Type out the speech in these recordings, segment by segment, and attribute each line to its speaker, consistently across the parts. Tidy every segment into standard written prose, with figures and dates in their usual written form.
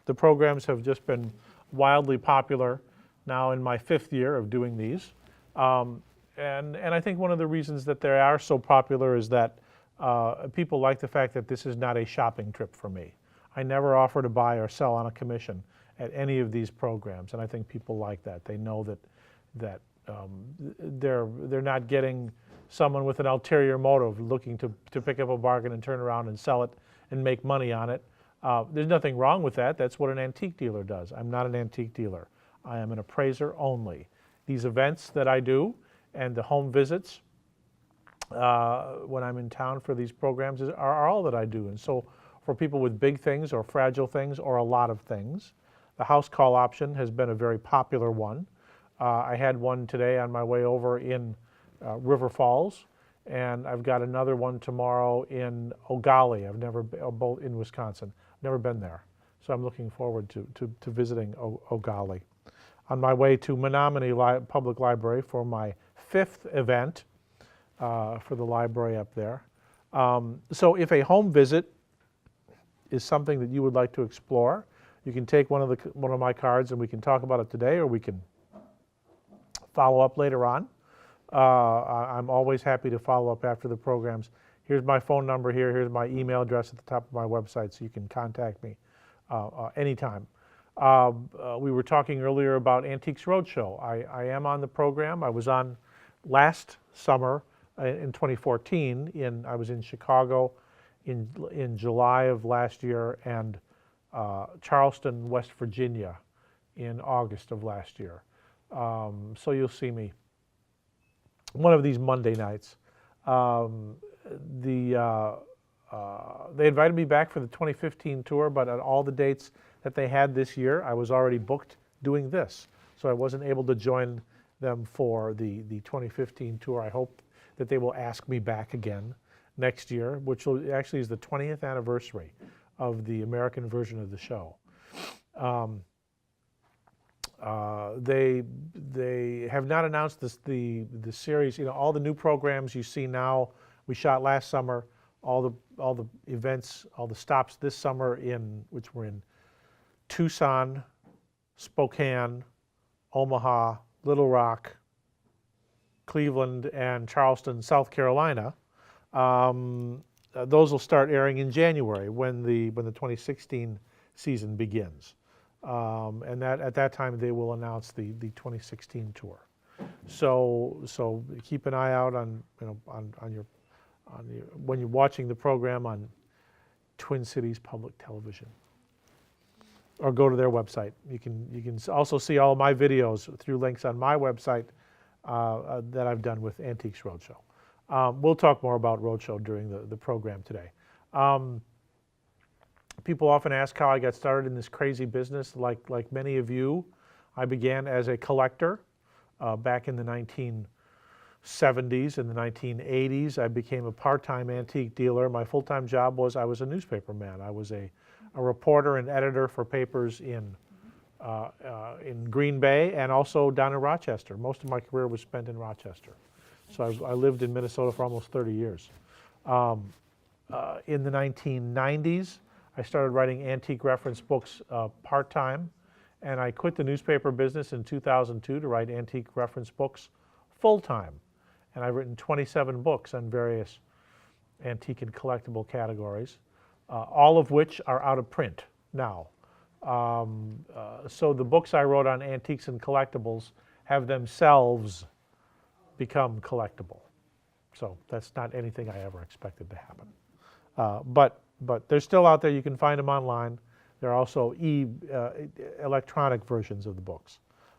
Speaker 1: The programs have just been wildly popular now in my 5th year of doing these. And I think one of the reasons that they are so popular is that people like the fact that this is not a shopping trip for me. I never offer to buy or sell on a commission at any of these programs, and I think people like that. They know that they're not getting someone with an ulterior motive looking to pick up a bargain and turn around and sell it and make money on it. There's nothing wrong with that. That's what an antique dealer does. I'm not an antique dealer. I am an appraiser only. These events that I do and the home visits when I'm in town for these programs are all that I do. And so for people with big things or fragile things or a lot of things, the house call option has been a very popular one. I had one today on my way over in River Falls, and I've got another one tomorrow in Ogali. I've never been, both in Wisconsin. Never been there, so I'm looking forward to visiting Ogali. On my way to Menominee Public Library for my 5th event for the library up there. So if a home visit is something that you would like to explore, you can take one of my cards and we can talk about it today, or we can follow up later on. I'm always happy to follow up after the programs. Here's my phone number here. Here's my email address at the top of my website, so you can contact me anytime. We were talking earlier about Antiques Roadshow. I am on the program. I was on last summer in 2014. I was in Chicago in July of last year, and Charleston, West Virginia in August of last year. So you'll see me one of these Monday nights. They invited me back for the 2015 tour, but at all the dates that they had this year, I was already booked doing this. So I wasn't able to join them for the 2015 tour. I hope that they will ask me back again next year, which actually is the 20th anniversary of the American version of the show. They have not announced the series. You know, all the new programs you see now, we shot last summer. All the events, all the stops this summer which were in Tucson, Spokane, Omaha, Little Rock, Cleveland, and Charleston, South Carolina. Those will start airing in January when the 2016 season begins. And at that time they will announce the 2016 tour. So keep an eye out on when you're watching the program on Twin Cities Public Television, or go to their website. You can also see all of my videos through links on my website that I've done with Antiques Roadshow. We'll talk more about Roadshow during the program today. People often ask how I got started in this crazy business. Like many of you, I began as a collector back in the 1970s and the 1980s. I became a part-time antique dealer. My full-time job was I was a newspaper man. I was a reporter and editor for papers in Green Bay and also down in Rochester. Most of my career was spent in Rochester. So I lived in Minnesota for almost 30 years. In the 1990s, I started writing antique reference books part-time, and I quit the newspaper business in 2002 to write antique reference books full-time. And I've written 27 books on various antique and collectible categories, all of which are out of print now. So the books I wrote on antiques and collectibles have themselves become collectible. So that's not anything I ever expected to happen. But they're still out there. You can find them online. There are also electronic versions of the books.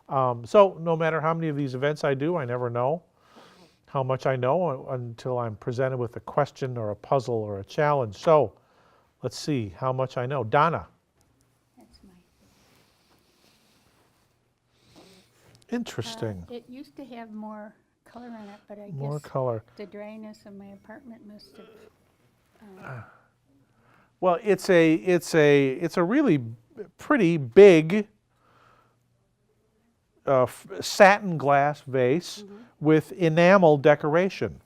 Speaker 1: So no matter how many of these events I do, I never know how much I know until I'm presented with a question or a puzzle or a challenge. So let's see how much I know. Donna.
Speaker 2: That's my.
Speaker 1: Interesting.
Speaker 2: It used to have more color in it, but I
Speaker 1: More
Speaker 2: guess
Speaker 1: color.
Speaker 2: the dryness of my apartment must have.
Speaker 1: Well, it's a really pretty big satin glass vase with enamel decoration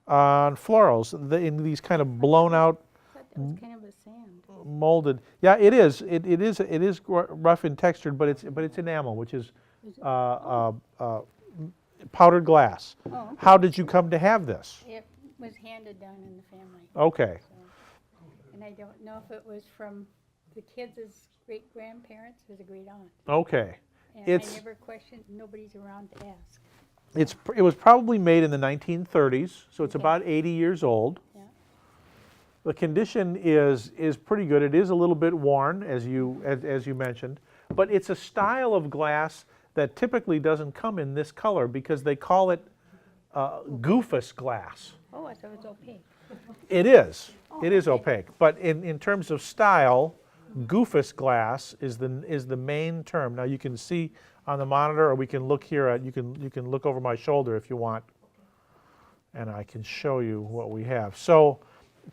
Speaker 1: on florals in these kind of blown out.
Speaker 2: I thought that was kind of a sand.
Speaker 1: molded. Yeah, it is. It is rough and textured, but it's enamel, which is powdered glass.
Speaker 2: Oh, okay.
Speaker 1: How did you come to have this?
Speaker 2: It was handed down in the family.
Speaker 1: Okay.
Speaker 2: So, and I don't know if it was from the kids' great-grandparents or the great-aunt.
Speaker 1: Okay.
Speaker 2: And
Speaker 1: It's-
Speaker 2: I never questioned, nobody's around to ask.
Speaker 1: It was probably made in the 1930s, so it's
Speaker 2: Okay.
Speaker 1: about 80 years old.
Speaker 2: Yeah.
Speaker 1: The condition is pretty good. It is a little bit worn, as you mentioned, but it's a style of glass that typically doesn't come in this color because they call it goofus glass.
Speaker 2: Oh, I thought it was opaque.
Speaker 1: It is. It is
Speaker 2: okay.
Speaker 1: opaque, but in terms of style, goofus glass is the main term. Now you can see on the monitor, or we can look here at you can look over my shoulder if you want, and I can show you what we have. So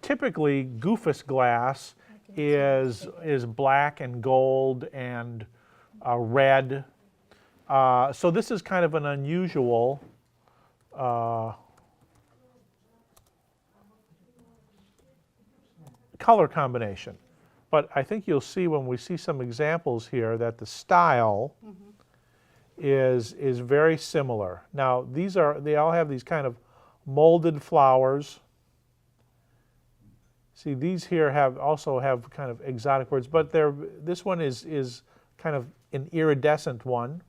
Speaker 1: typically, goofus glass is black and gold and red. So this is kind of an unusual color combination. But I think you'll see when we see some examples here that the style is very similar. Now they all have these kind of molded flowers. See, these here also have kind of exotic words, but this one is kind of an iridescent one.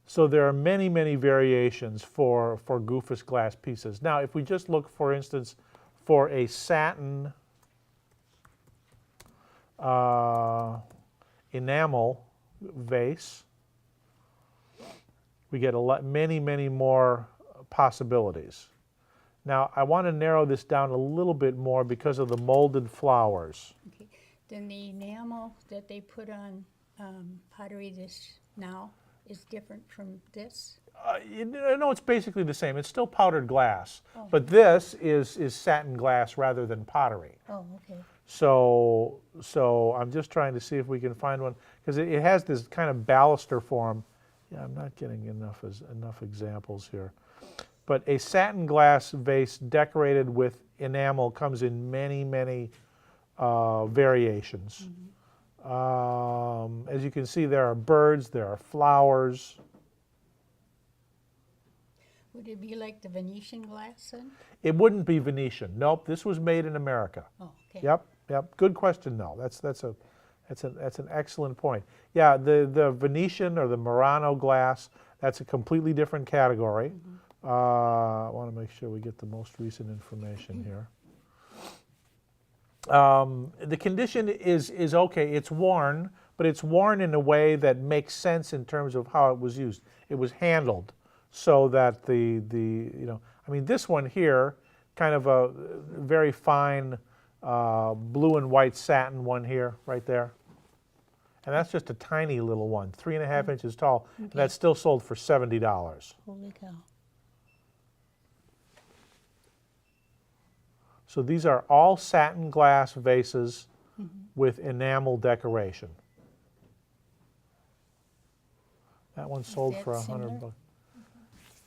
Speaker 1: So there are many, many variations for goofus glass pieces. Now, if we just look, for instance, for a satin enamel vase, we get many, many more possibilities. Now, I want to narrow this down a little bit more because of the molded flowers.
Speaker 2: Okay. Then the enamel that they put on pottery now is different from this?
Speaker 1: No, it's basically the same. It's still powdered glass,
Speaker 2: Oh.
Speaker 1: but this is satin glass rather than pottery.
Speaker 2: Oh, okay.
Speaker 1: So I'm just trying to see if we can find one, because it has this kind of baluster form. Yeah, I'm not getting enough examples here. But a satin glass vase decorated with enamel comes in many, many variations. As you can see, there are birds, there are flowers.
Speaker 2: Would it be like the Venetian glass then?
Speaker 1: It wouldn't be Venetian. Nope, this was made in America.
Speaker 2: Oh, okay.
Speaker 1: Yep. Good question, though. That's an excellent point. Yeah, the Venetian or the Murano glass, that's a completely different category. I want to make sure we get the most recent information here. The condition is okay. It's worn, but it's worn in a way that makes sense in terms of how it was used. It was handled so that I mean, this one here, kind of a very fine blue and white satin one here, right there. And that's just a tiny little one, 3.5 inches tall. And that's still sold for $70.
Speaker 2: Holy cow.
Speaker 1: So these are all satin glass vases with enamel decoration. That one sold
Speaker 2: that
Speaker 1: for
Speaker 2: similar?
Speaker 1: $100.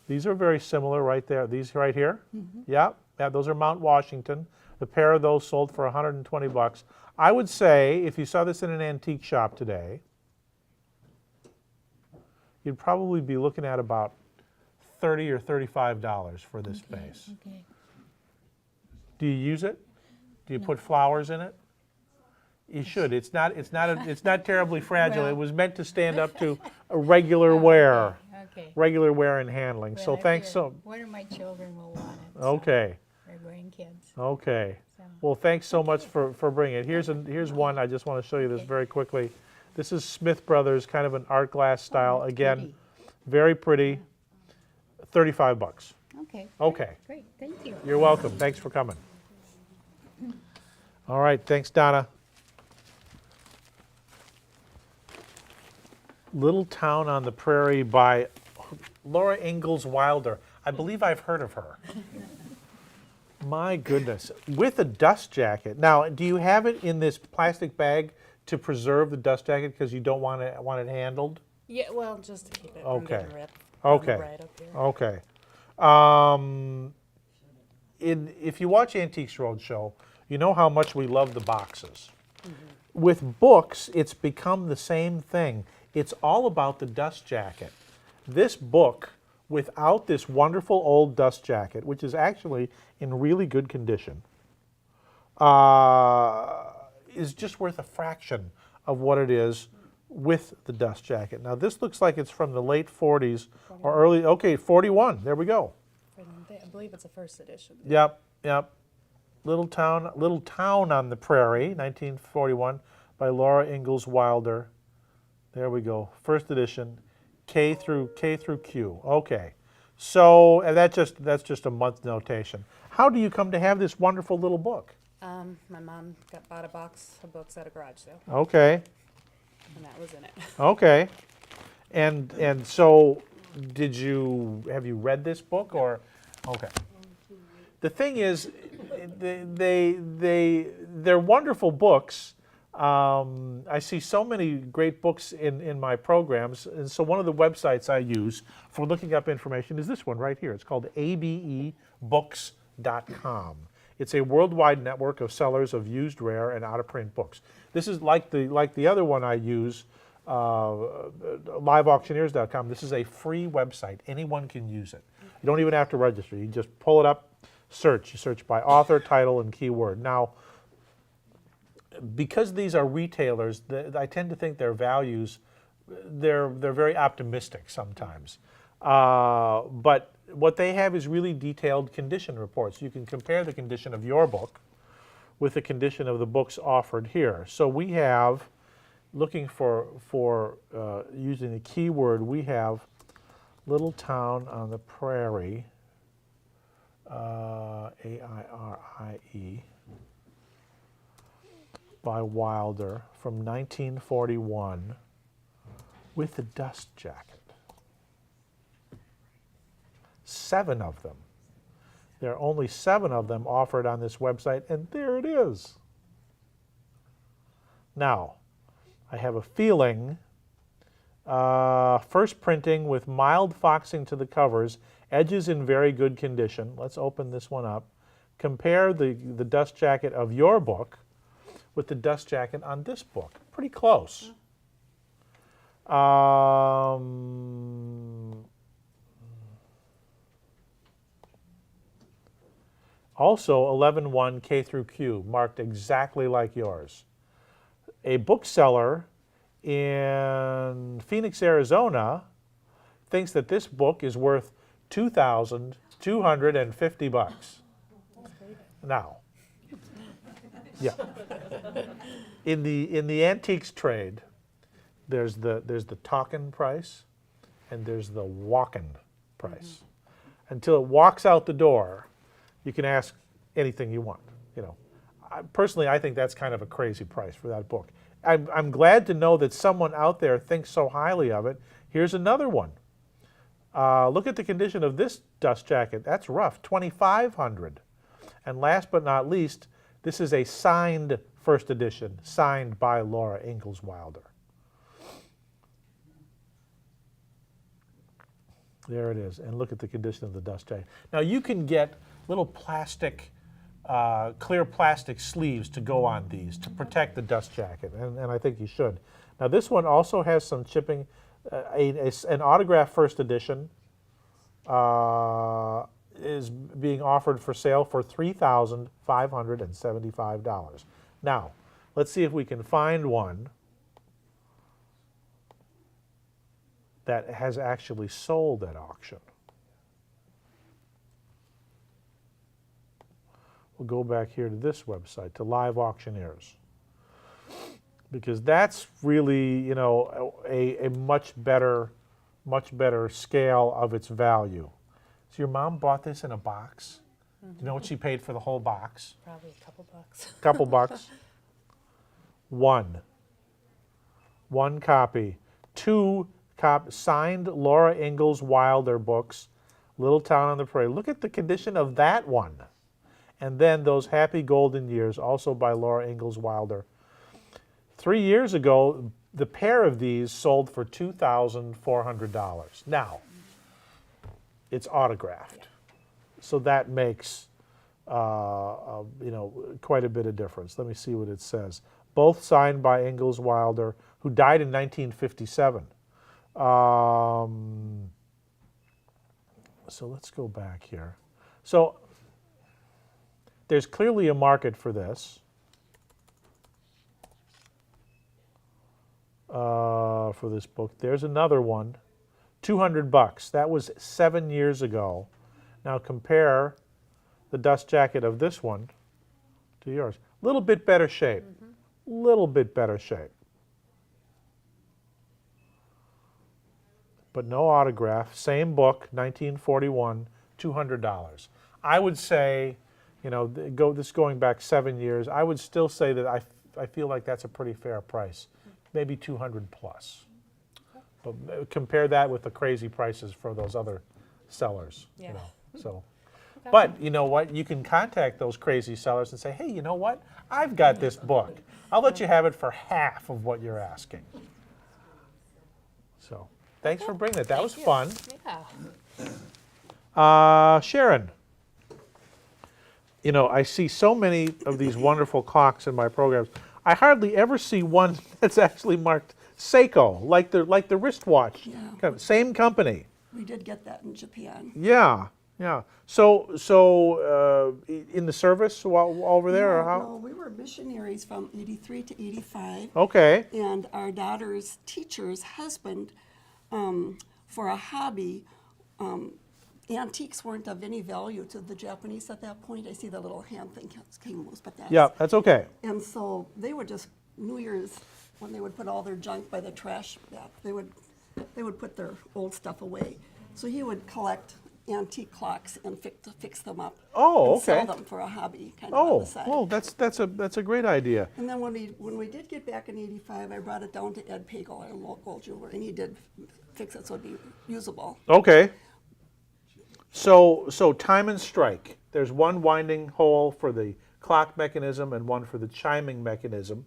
Speaker 1: These are very similar right there. These right here, yeah, those are Mount Washington. The pair of those sold for $120. I would say if you saw this in an antique shop today, you'd probably be looking at about $30 or $35 for this vase.
Speaker 2: Okay.
Speaker 1: Do you use it? Do you put flowers in it? You should. It's not terribly fragile.
Speaker 2: Well.
Speaker 1: It was meant to stand up to a regular wear,
Speaker 2: Okay.
Speaker 1: regular wear and handling.
Speaker 2: Well,
Speaker 1: So
Speaker 2: I
Speaker 1: thanks
Speaker 2: figure
Speaker 1: so.
Speaker 2: one of my children will want it. so,
Speaker 1: Okay.
Speaker 2: my grandkids.
Speaker 1: Okay.
Speaker 2: So.
Speaker 1: Well, thanks so much for bringing it. Here's one. I just want to show you this very quickly. This is Smith Brothers, kind of an art glass style.
Speaker 2: that's
Speaker 1: Again,
Speaker 2: pretty.
Speaker 1: very pretty. $35.
Speaker 2: Okay.
Speaker 1: Okay.
Speaker 2: Great. Thank you.
Speaker 1: You're welcome. Thanks for coming. All right. Thanks, Donna. Little Town on the Prairie by Laura Ingalls Wilder. I believe I've heard of her. My goodness. With a dust jacket. Now, do you have it in this plastic bag to preserve the dust jacket because you don't want it handled?
Speaker 3: Yeah, well, just to keep it
Speaker 1: Okay.
Speaker 3: from getting ripped.
Speaker 1: Okay.
Speaker 3: Right up here.
Speaker 1: Okay. If you watch Antiques Roadshow, you know how much we love the boxes. With books, it's become the same thing. It's all about the dust jacket. This book, without this wonderful old dust jacket, which is actually in really good condition, is just worth a fraction of what it is with the dust jacket. Now this looks like it's from the late 40s or early, okay, 41, there we go.
Speaker 3: I believe it's a first edition.
Speaker 1: Yep, yep. Little Town on the Prairie, 1941, by Laura Ingalls Wilder. There we go, first edition, K through Q. Okay, so and that's just a month notation. How do you come to have this wonderful little book?
Speaker 3: My mom bought a box of books at a garage sale,
Speaker 1: Okay,
Speaker 3: and that was in it.
Speaker 1: okay, and so have you read this book or? Okay. The thing is, they're wonderful books. I see so many great books in my programs, and so one of the websites I use for looking up information is this one right here. It's called abebooks.com. It's a worldwide network of sellers of used, rare, and out-of-print books. This is like the other one I use, liveauctioneers.com. This is a free website. Anyone can use it. You don't even have to register. You just pull it up, search. You search by author, title, and keyword. Now, because these are retailers, I tend to think their values, they're very optimistic sometimes. But what they have is really detailed condition reports. You can compare the condition of your book with the condition of the books offered here. So we have, looking for using the keyword, we have Little Town on the Prairie, A-I-R-I-E, by Wilder from 1941 with the dust jacket. 7 of them. There are only 7 of them offered on this website, and there it is. Now, I have a feeling first printing with mild foxing to the covers, edges in very good condition. Let's open this one up. Compare the dust jacket of your book with the dust jacket on this book. Pretty close. Also, 11-1 K through Q, marked exactly like yours. A bookseller in Phoenix, Arizona, thinks that this book is worth $2,250. Now, yeah, in the antiques trade, there's the talking price, and there's the walking price. Until it walks out the door, you can ask anything you want. You know, personally, I think that's kind of a crazy price for that book. I'm glad to know that someone out there thinks so highly of it. Here's another one. Look at the condition of this dust jacket. That's rough, $2,500. And last but not least, this is a signed first edition, signed by Laura Ingalls Wilder. There it is, and look at the condition of the dust jacket. Now you can get little plastic, clear plastic sleeves to go on these to protect the dust jacket, and I think you should. Now this one also has some chipping, an autographed first edition is being offered for sale for $3,575. Now, let's see if we can find one that has actually sold at auction. We'll go back here to this website, to Live Auctioneers, because that's really, you know, a much better scale of its value. So your mom bought this in a box. Do you know what she paid for the whole box?
Speaker 3: Probably a couple bucks.
Speaker 1: Couple bucks. One copy. 2 signed Laura Ingalls Wilder books, Little Town on the Prairie. Look at the condition of that one. And then those Happy Golden Years, also by Laura Ingalls Wilder. 3 years ago, the pair of these sold for $2,400. Now, it's autographed. So that makes quite a bit of difference. Let me see what it says. Both signed by Ingalls Wilder, who died in 1957. So let's go back here. So there's clearly a market for this. For this book. There's another one, $200. That was 7 years ago. Now compare the dust jacket of this one to yours. A little bit better shape. Little bit better shape. But no autograph. Same book, 1941, $200. I would say, this going back 7 years, I would still say that I feel like that's a pretty fair price. Maybe 200 plus. But compare that with the crazy prices for those other sellers.
Speaker 3: Yeah.
Speaker 1: So, but you know what? You can contact those crazy sellers and say, hey, you know what? I've got this book. I'll let you have it for half of what you're asking. So, thanks for bringing it. That was fun.
Speaker 3: Yeah.
Speaker 1: Sharon, I see so many of these wonderful clocks in my programs. I hardly ever see one that's actually marked Seiko, like the wristwatch.
Speaker 4: Yeah.
Speaker 1: Same company.
Speaker 4: We did get that in Japan.
Speaker 1: Yeah, yeah. So in the service while over there, or how?
Speaker 4: No, we were missionaries from 83 to 85.
Speaker 1: Okay.
Speaker 4: And our daughter's teacher's husband, for a hobby, antiques weren't of any value to the Japanese at that point. I see the little hand thing came loose, but that's...
Speaker 1: Yeah, that's okay.
Speaker 4: And so they would just, New Year's, when they would put all their junk by the trash back, they would put their old stuff away. So he would collect antique clocks and fix them up.
Speaker 1: Oh,
Speaker 4: and
Speaker 1: okay.
Speaker 4: sell them for a hobby, kind of on the side.
Speaker 1: Oh, that's a great idea.
Speaker 4: And then when we did get back in '85, I brought it down to Ed Pagel, our local jeweler, and he did fix it so it'd be usable.
Speaker 1: Okay. So time and strike. There's one winding hole for the clock mechanism and one for the chiming mechanism.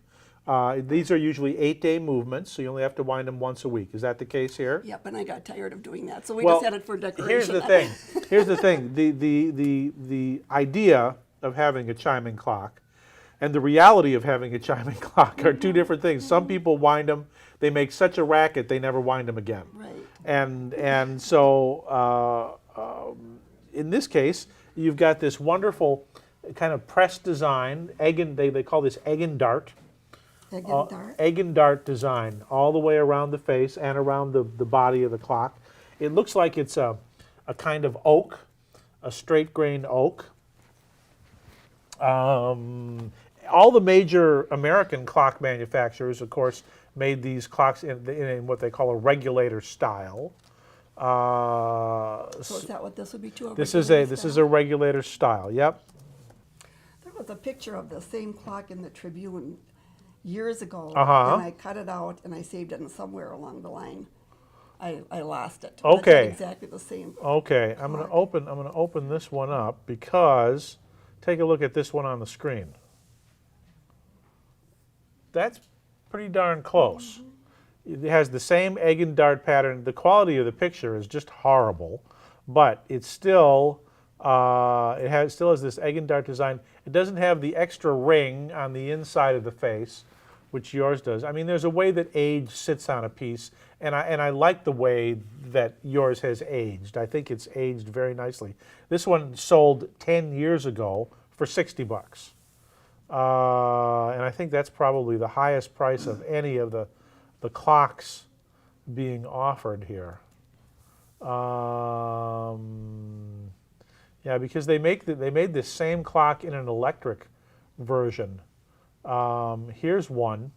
Speaker 1: These are usually 8-day movements, so you only have to wind them once a week. Is that the case here?
Speaker 4: Yep, and I got tired of doing that, so we just had it for decoration.
Speaker 1: Here's the thing. Here's the thing. The idea of having a chiming clock and the reality of having a chiming clock are two different things. Some people wind them, they make such a racket, they never wind them again.
Speaker 4: Right.
Speaker 1: And so in this case, you've got this wonderful kind of press design. They call this egg and dart. Egg and dart design all the way around the face and around the body of the clock. It looks like it's a kind of oak, a straight grain oak. All the major American clock manufacturers, of course, made these clocks in what they call a regulator style.
Speaker 4: So is that what this would be too?
Speaker 1: This is a regulator style. Yep.
Speaker 4: There was a picture of the same clock in the Tribune years ago,
Speaker 1: Uh-huh.
Speaker 4: and I cut it out and I saved it, and somewhere along the line, I lost it.
Speaker 1: Okay.
Speaker 4: That's exactly the same.
Speaker 1: Okay, I'm going to open this one up because take a look at this one on the screen. That's pretty darn close. It has the same egg and dart pattern. The quality of the picture is just horrible, but it's still still has this egg and dart design. It doesn't have the extra ring on the inside of the face, which yours does. I mean, there's a way that age sits on a piece, and I like the way that yours has aged. I think it's aged very nicely. This one sold 10 years ago for $60. And I think that's probably the highest price of any of the clocks being offered here. Yeah, because they made this same clock in an electric version. Here's one,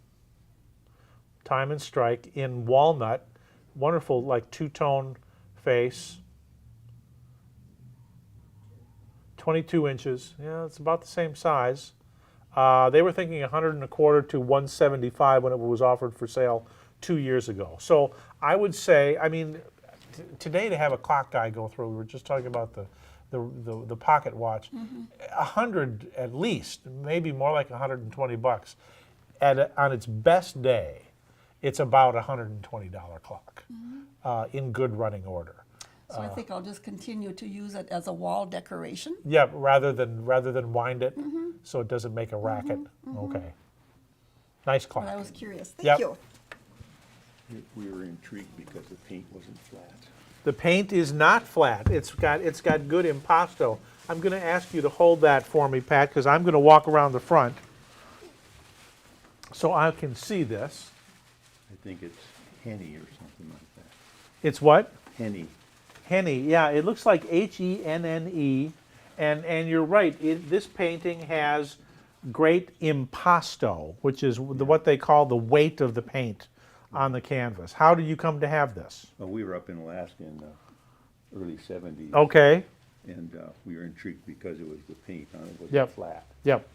Speaker 1: time and strike in walnut, wonderful like two-tone face, 22 inches. Yeah, it's about the same size. They were thinking 125 to 175 when it was offered for sale 2 years ago. So I would say, I mean, today to have a clock guy go through, we were just talking about the pocket watch, 100 at least, maybe more like $120. On its best day, it's about a $120 clock in good running order.
Speaker 4: So I think I'll just continue to use it as a wall decoration.
Speaker 1: Yeah, rather than wind it, so it doesn't make a racket. Okay. Nice
Speaker 4: But I
Speaker 1: clock.
Speaker 4: was curious.
Speaker 1: Yep.
Speaker 4: Thank you.
Speaker 5: We were intrigued because the paint wasn't flat.
Speaker 1: The paint is not flat. It's got good impasto. I'm going to ask you to hold that for me, Pat, because I'm going to walk around the front so I can see this.
Speaker 5: I think it's Henny or something like that.
Speaker 1: It's what?
Speaker 5: Henny.
Speaker 1: Henny. Yeah, it looks like Henne, and you're right. This painting has great impasto, which is what they call the weight of the paint on the canvas. How did you come to have this?
Speaker 5: Well, we were up in Alaska in the early 70s.
Speaker 1: Okay.
Speaker 5: And we were intrigued because it was the paint on it was
Speaker 1: Yep.
Speaker 5: flat.
Speaker 1: Yep.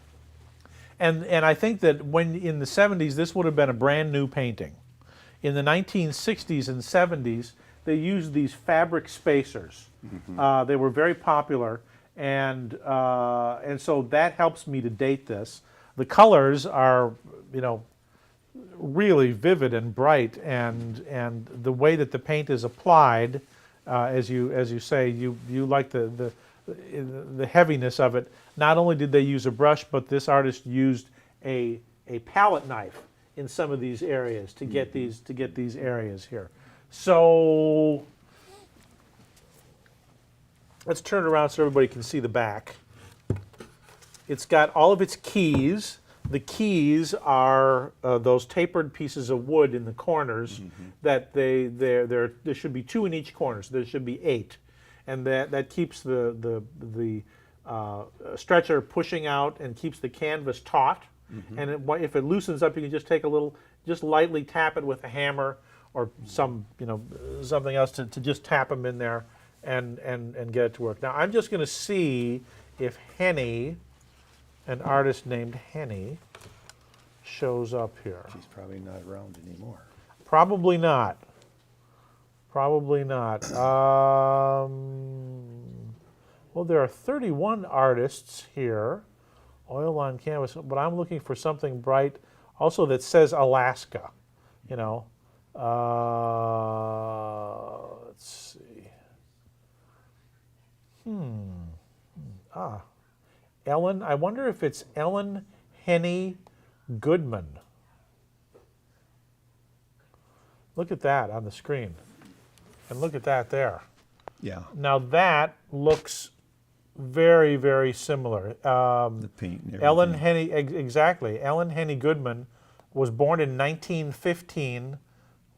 Speaker 1: And I think that when in the 70s, this would have been a brand new painting. In the 1960s and 70s, they used these fabric spacers. They were very popular, and so that helps me to date this. The colors are, really vivid and bright, and the way that the paint is applied, as you say, you like the heaviness of it. Not only did they use a brush, but this artist used a palette knife in some of these areas to get these areas here. So let's turn it around so everybody can see the back. It's got all of its keys. The keys are those tapered pieces of wood in the corners that there should be 2 in each corner, so there should be 8. And that keeps the stretcher pushing out and keeps the canvas taut. And if it loosens up, you can just take just lightly tap it with a hammer or something else to just tap them in there and get it to work. Now I'm just going to see if Henny, an artist named Henny, shows up here.
Speaker 5: She's probably not around anymore.
Speaker 1: Probably not. Probably not. Well, there are 31 artists here, oil on canvas, but I'm looking for something bright, also that says Alaska. Let's see. Ellen, I wonder if it's Ellen Henny Goodman. Look at that on the screen. And look at that there.
Speaker 5: Yeah.
Speaker 1: Now that looks very, very similar.
Speaker 5: The paint and everything.
Speaker 1: Ellen Henny, exactly. Ellen Henny Goodman was born in 1915.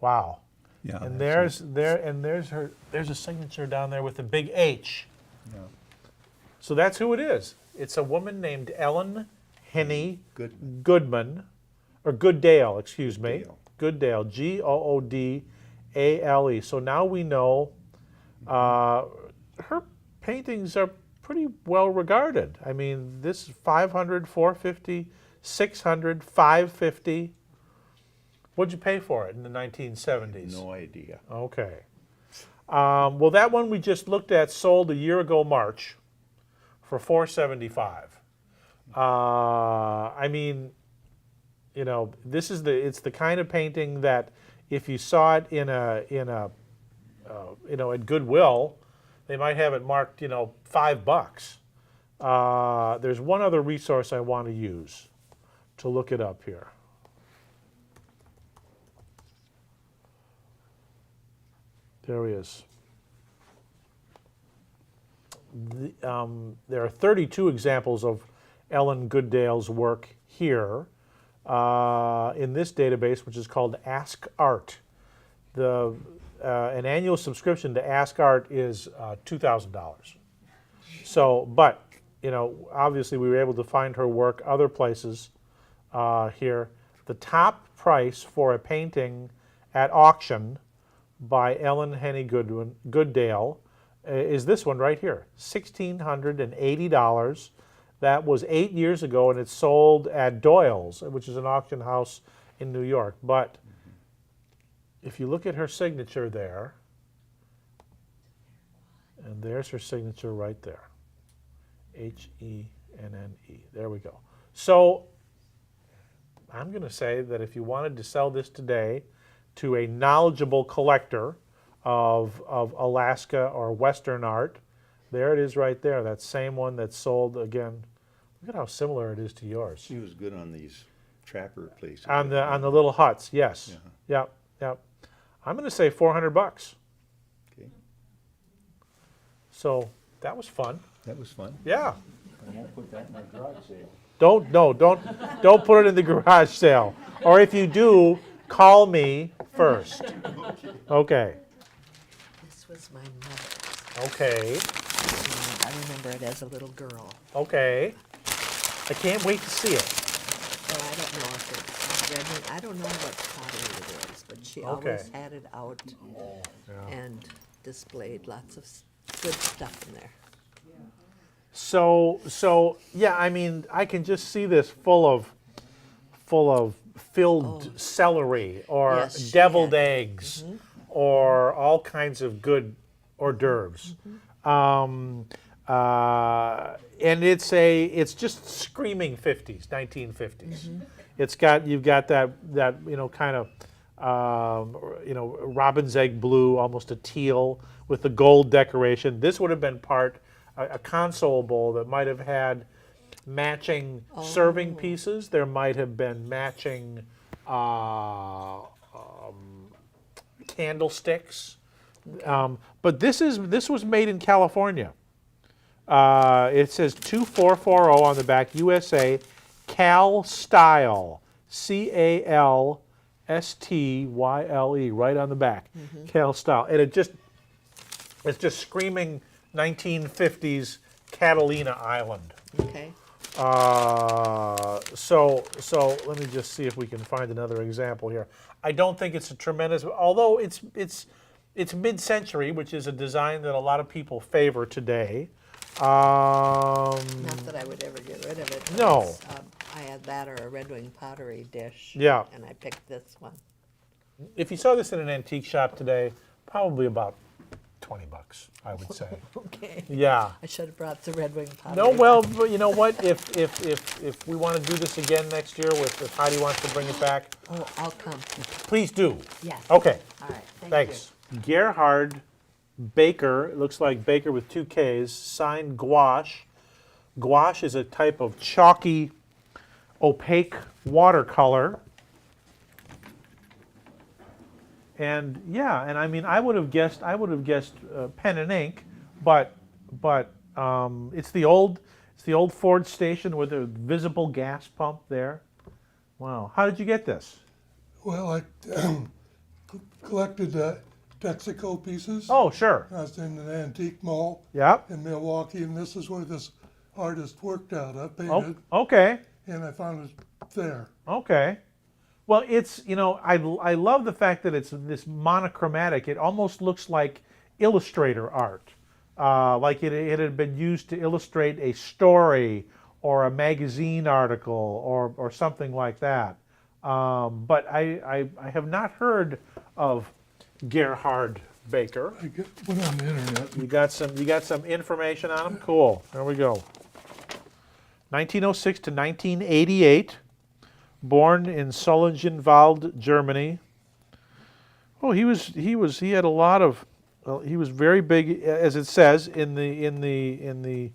Speaker 1: Wow.
Speaker 5: Yeah.
Speaker 1: And
Speaker 5: that's
Speaker 1: there's a signature down there with a big H.
Speaker 5: Yeah.
Speaker 1: So that's who it is. It's a woman named Ellen Henny
Speaker 5: Goodman.
Speaker 1: Goodman, or Goodale, excuse me.
Speaker 5: Goodale.
Speaker 1: Goodale, Goodale. So now we know her paintings are pretty well regarded. I mean, this is 500, 450, 600, 550. What'd you pay for it in the 1970s?
Speaker 5: No idea.
Speaker 1: Okay. Well, that one we just looked at sold a year ago, March, for $475. I mean, it's the kind of painting that if you saw it in a at Goodwill, they might have it marked, $5. There's one other resource I want to use to look it up here. There he is. There are 32 examples of Ellen Goodale's work here in this database, which is called Ask Art. An annual subscription to Ask Art is $2,000. So, but obviously we were able to find her work other places here. The top price for a painting at auction by Ellen Henny Goodale is this one right here, $1,680. That was 8 years ago, and it sold at Doyle's, which is an auction house in New York. But if you look at her signature there, and there's her signature right there, H-E-N-N-E. There we go. So I'm going to say that if you wanted to sell this today to a knowledgeable collector of Alaska or Western art. There it is right there, that same one that's sold again. Look at how similar it is to yours.
Speaker 5: She was good on these trapper places.
Speaker 1: On the little huts, yes.
Speaker 5: Yeah.
Speaker 1: Yep, yep. I'm going to say $400.
Speaker 5: Okay,
Speaker 1: So that was fun.
Speaker 5: that was fun.
Speaker 1: Yeah.
Speaker 5: I won't put that in my garage sale.
Speaker 1: Don't put it in the garage sale. Or if you do, call me first. Okay.
Speaker 6: This was my mother's.
Speaker 1: Okay.
Speaker 6: And I remember it as a little girl.
Speaker 1: Okay. I can't wait to see it.
Speaker 6: So I don't know if it's red. I don't know what pottery it is, but she
Speaker 1: Okay.
Speaker 6: always had it out and displayed lots of good stuff in there.
Speaker 1: So yeah, I mean, I can just see this full of filled celery or
Speaker 6: Yes, she
Speaker 1: deviled
Speaker 6: had.
Speaker 1: eggs or all kinds of good hors d'oeuvres. And it's just screaming 50s, 1950s. You've got that kind of robin's egg blue, almost a teal with the gold decoration. This would have been a console bowl that might have had matching serving pieces. There might have been matching candlesticks. But this was made in California. It says 2440 on the back, USA, Cal Style, CALSTYLE, right on the back, Cal Style, and it's just screaming 1950s Catalina Island.
Speaker 6: Okay.
Speaker 1: So let me just see if we can find another example here. I don't think it's a tremendous, although it's mid-century, which is a design that a lot of people favor today.
Speaker 6: Not that I would ever get rid of it. but
Speaker 1: No.
Speaker 6: it's, I had that or a Red Wing pottery dish.
Speaker 1: Yeah.
Speaker 6: And I picked this one.
Speaker 1: If you saw this in an antique shop today, probably about $20, I would say.
Speaker 6: Okay.
Speaker 1: Yeah.
Speaker 6: I should have brought the Red Wing pottery.
Speaker 1: No, well, but you know what? If we want to do this again next year, if Heidi wants to bring it back,
Speaker 6: Oh, I'll come.
Speaker 1: please do.
Speaker 6: Yes.
Speaker 1: Okay.
Speaker 6: All right. Thank
Speaker 1: Thanks. Gerhard Baker, it looks like Baker with 2 Ks, signed gouache. Gouache is a type of chalky, opaque watercolor. And yeah, and I mean, I would have guessed pen and ink, but it's the old Ford station with a visible gas pump there. Wow, how did you get this?
Speaker 7: Well, I collected Texaco pieces.
Speaker 1: Oh, sure.
Speaker 7: I was in an antique mall
Speaker 1: Yep.
Speaker 7: in Milwaukee, and this is where this artist worked out. I
Speaker 1: Oh,
Speaker 7: painted,
Speaker 1: okay.
Speaker 7: and I found it there.
Speaker 1: Okay. Well, it's, I love the fact that it's this monochromatic. It almost looks like Illustrator art, like it had been used to illustrate a story or a magazine article or something like that. But I have not heard of Gerhard Baker.
Speaker 7: Went on the internet.
Speaker 1: You got some information on him? Cool. There we go. 1906 to 1988. Born in Solingen-Wald, Germany. Oh, he had a lot of. Well, he was very big, as it says in the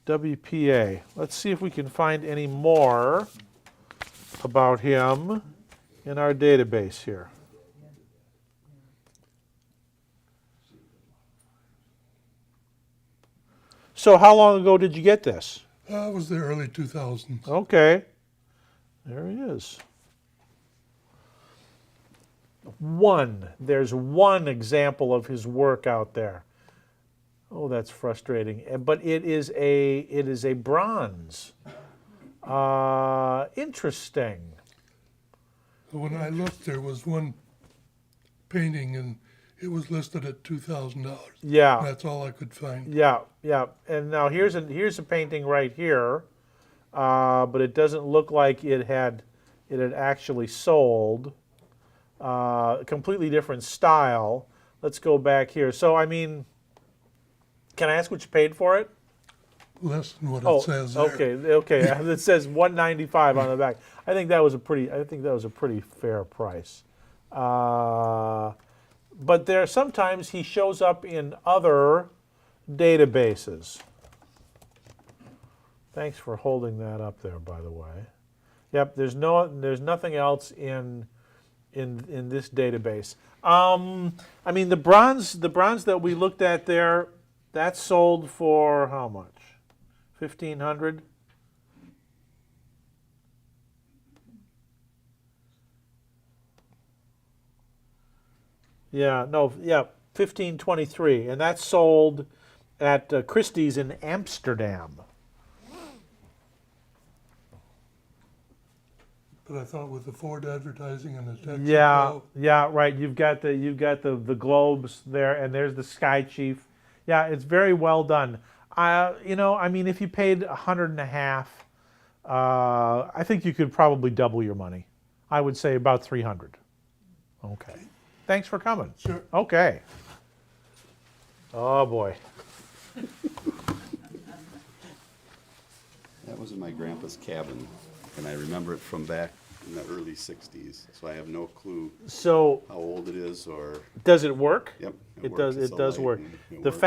Speaker 1: WPA. Let's see if we can find any more about him in our database here. So, how long ago did you get this?
Speaker 7: It was the early 2000s.
Speaker 1: Okay. There he is. There's one example of his work out there. Oh, that's frustrating. But it is a bronze. Interesting.
Speaker 7: When I looked, there was one painting, and it was listed at $2,000.
Speaker 1: Yeah.
Speaker 7: That's all I could find.
Speaker 1: Yeah, yeah. And now here's a painting right here, but it doesn't look like it had actually sold. Completely different style. Let's go back here. So I mean, can I ask what you paid for it?
Speaker 7: Less than what it says there.
Speaker 1: Okay. It says $195 on the back. I think that was a pretty fair price. but there sometimes he shows up in other databases. Thanks for holding that up there, by the way. Yep, there's nothing else in this database. I mean, the bronze that we looked at there, that sold for how much? 1,500. Yeah, no, yeah, 1523, and that sold at Christie's in Amsterdam.
Speaker 7: But I thought with the Ford advertising and the Texaco.
Speaker 1: Yeah, right. You've got the globes there, and there's the Sky Chief. Yeah, it's very well done. You know, I mean, if you paid $150, I think you could probably double your money. I would say about 300. Okay. Thanks for coming.
Speaker 7: Sure.
Speaker 1: Okay. Oh boy.
Speaker 8: That was in my grandpa's cabin, and I remember it from back in the early 60s, so I have no clue
Speaker 1: So
Speaker 8: how old it is or,
Speaker 1: does it work?
Speaker 8: yep.
Speaker 1: It does.
Speaker 8: works. It's
Speaker 1: It
Speaker 8: a
Speaker 1: does
Speaker 8: light
Speaker 1: work.
Speaker 8: and it
Speaker 1: The
Speaker 8: works.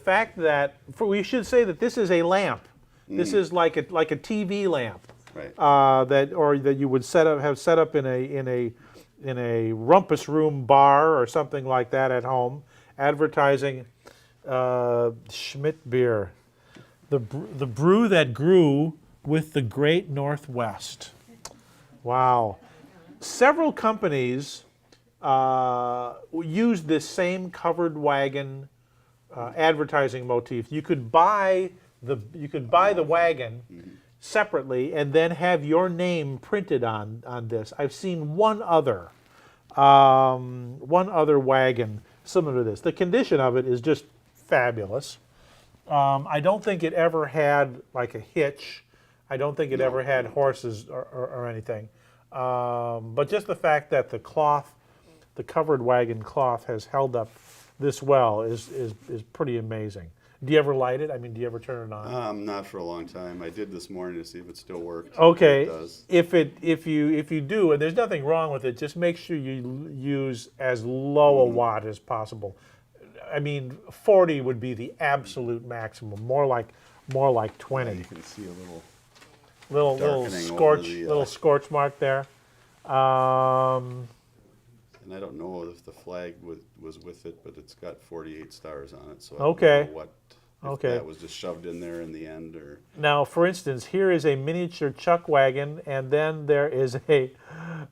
Speaker 1: fact that we should say that this is a lamp. This is like a TV lamp.
Speaker 8: Right.
Speaker 1: That you would have set up in a rumpus room bar or something like that at home, advertising Schmidt beer, the brew that grew with the Great Northwest. Wow, several companies used this same covered wagon advertising motif. You could buy the wagon separately and then have your name printed on this. I've seen one other wagon similar to this. The condition of it is just fabulous. I don't think it ever had like a hitch. I don't think it ever had horses or anything. But just the fact that the cloth, the covered wagon cloth, has held up this well is pretty amazing. Do you ever light it? I mean, do you ever turn it on?
Speaker 8: Not for a long time. I did this morning to see if it still worked.
Speaker 1: Okay,
Speaker 8: It does.
Speaker 1: if you do, and there's nothing wrong with it, just make sure you use as low a watt as possible. I mean, 40 would be the absolute maximum. More like 20.
Speaker 8: You can see a little.
Speaker 1: Little
Speaker 8: darkening
Speaker 1: scorch,
Speaker 8: over the,
Speaker 1: little scorch mark there.
Speaker 8: And I don't know if the flag was with it, but it's got 48 stars on it. So I
Speaker 1: Okay.
Speaker 8: don't know if
Speaker 1: Okay.
Speaker 8: that was just shoved in there in the end or.
Speaker 1: Now, for instance, here is a miniature chuck wagon, and then there is a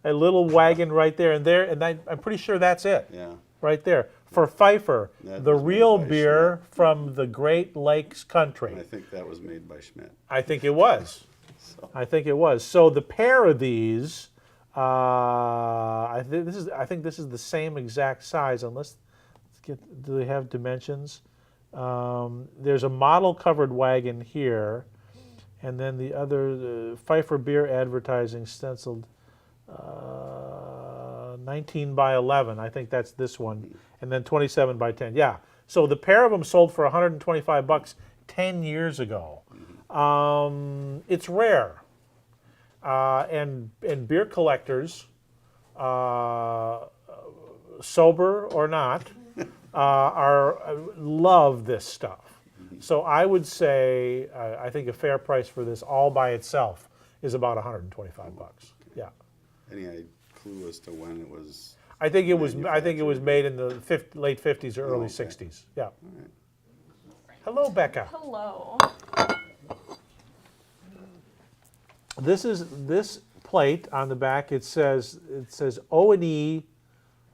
Speaker 1: little wagon right there, and I'm pretty sure that's it.
Speaker 8: Yeah.
Speaker 1: Right there. For Pfeiffer,
Speaker 8: That
Speaker 1: the
Speaker 8: was made
Speaker 1: real
Speaker 8: by
Speaker 1: beer from the Great Lakes country.
Speaker 8: I think that was made by Schmidt.
Speaker 1: I think it was.
Speaker 8: So.
Speaker 1: I think it was. So the pair of these, I think this is the same exact size. Unless, do they have dimensions? There's a model covered wagon here, and then the other Pfeiffer beer advertising stenciled. 19 by 11, I think that's this one, and then 27 by 10. Yeah, so the pair of them sold for $125 10 years ago. It's rare, and beer collectors, sober or not, love this stuff. So I would say I think a fair price for this all by itself is about $125. Yeah.
Speaker 8: Any clue as to when it was?
Speaker 1: I think it was made in the late 50s or early
Speaker 8: okay.
Speaker 1: 60s. Yeah.
Speaker 8: All right.
Speaker 1: Hello, Becca.
Speaker 9: Hello.
Speaker 1: This plate on the back. It says O&E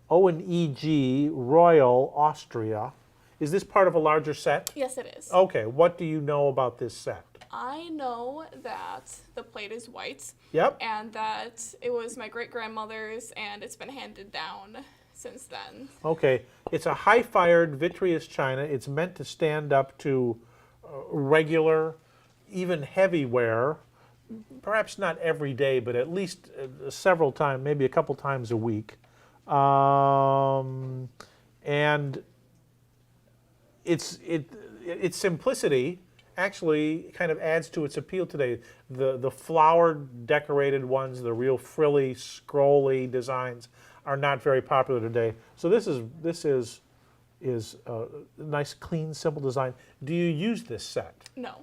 Speaker 1: Royal Austria. Is this part of a larger set?
Speaker 9: Yes, it is.
Speaker 1: Okay. What do you know about this set?
Speaker 9: I know that the plate is white
Speaker 1: Yep.
Speaker 9: and that it was my great-grandmother's and it's been handed down since then.
Speaker 1: Okay. It's a high-fired vitreous china. It's meant to stand up to regular, even heavy wear. Perhaps not every day, but at least several times, maybe a couple times a week. And its simplicity actually kind of adds to its appeal today. The flower decorated ones, the real frilly, scrolly designs, are not very popular today. So this is a nice, clean, simple design. Do you use this set?
Speaker 9: No.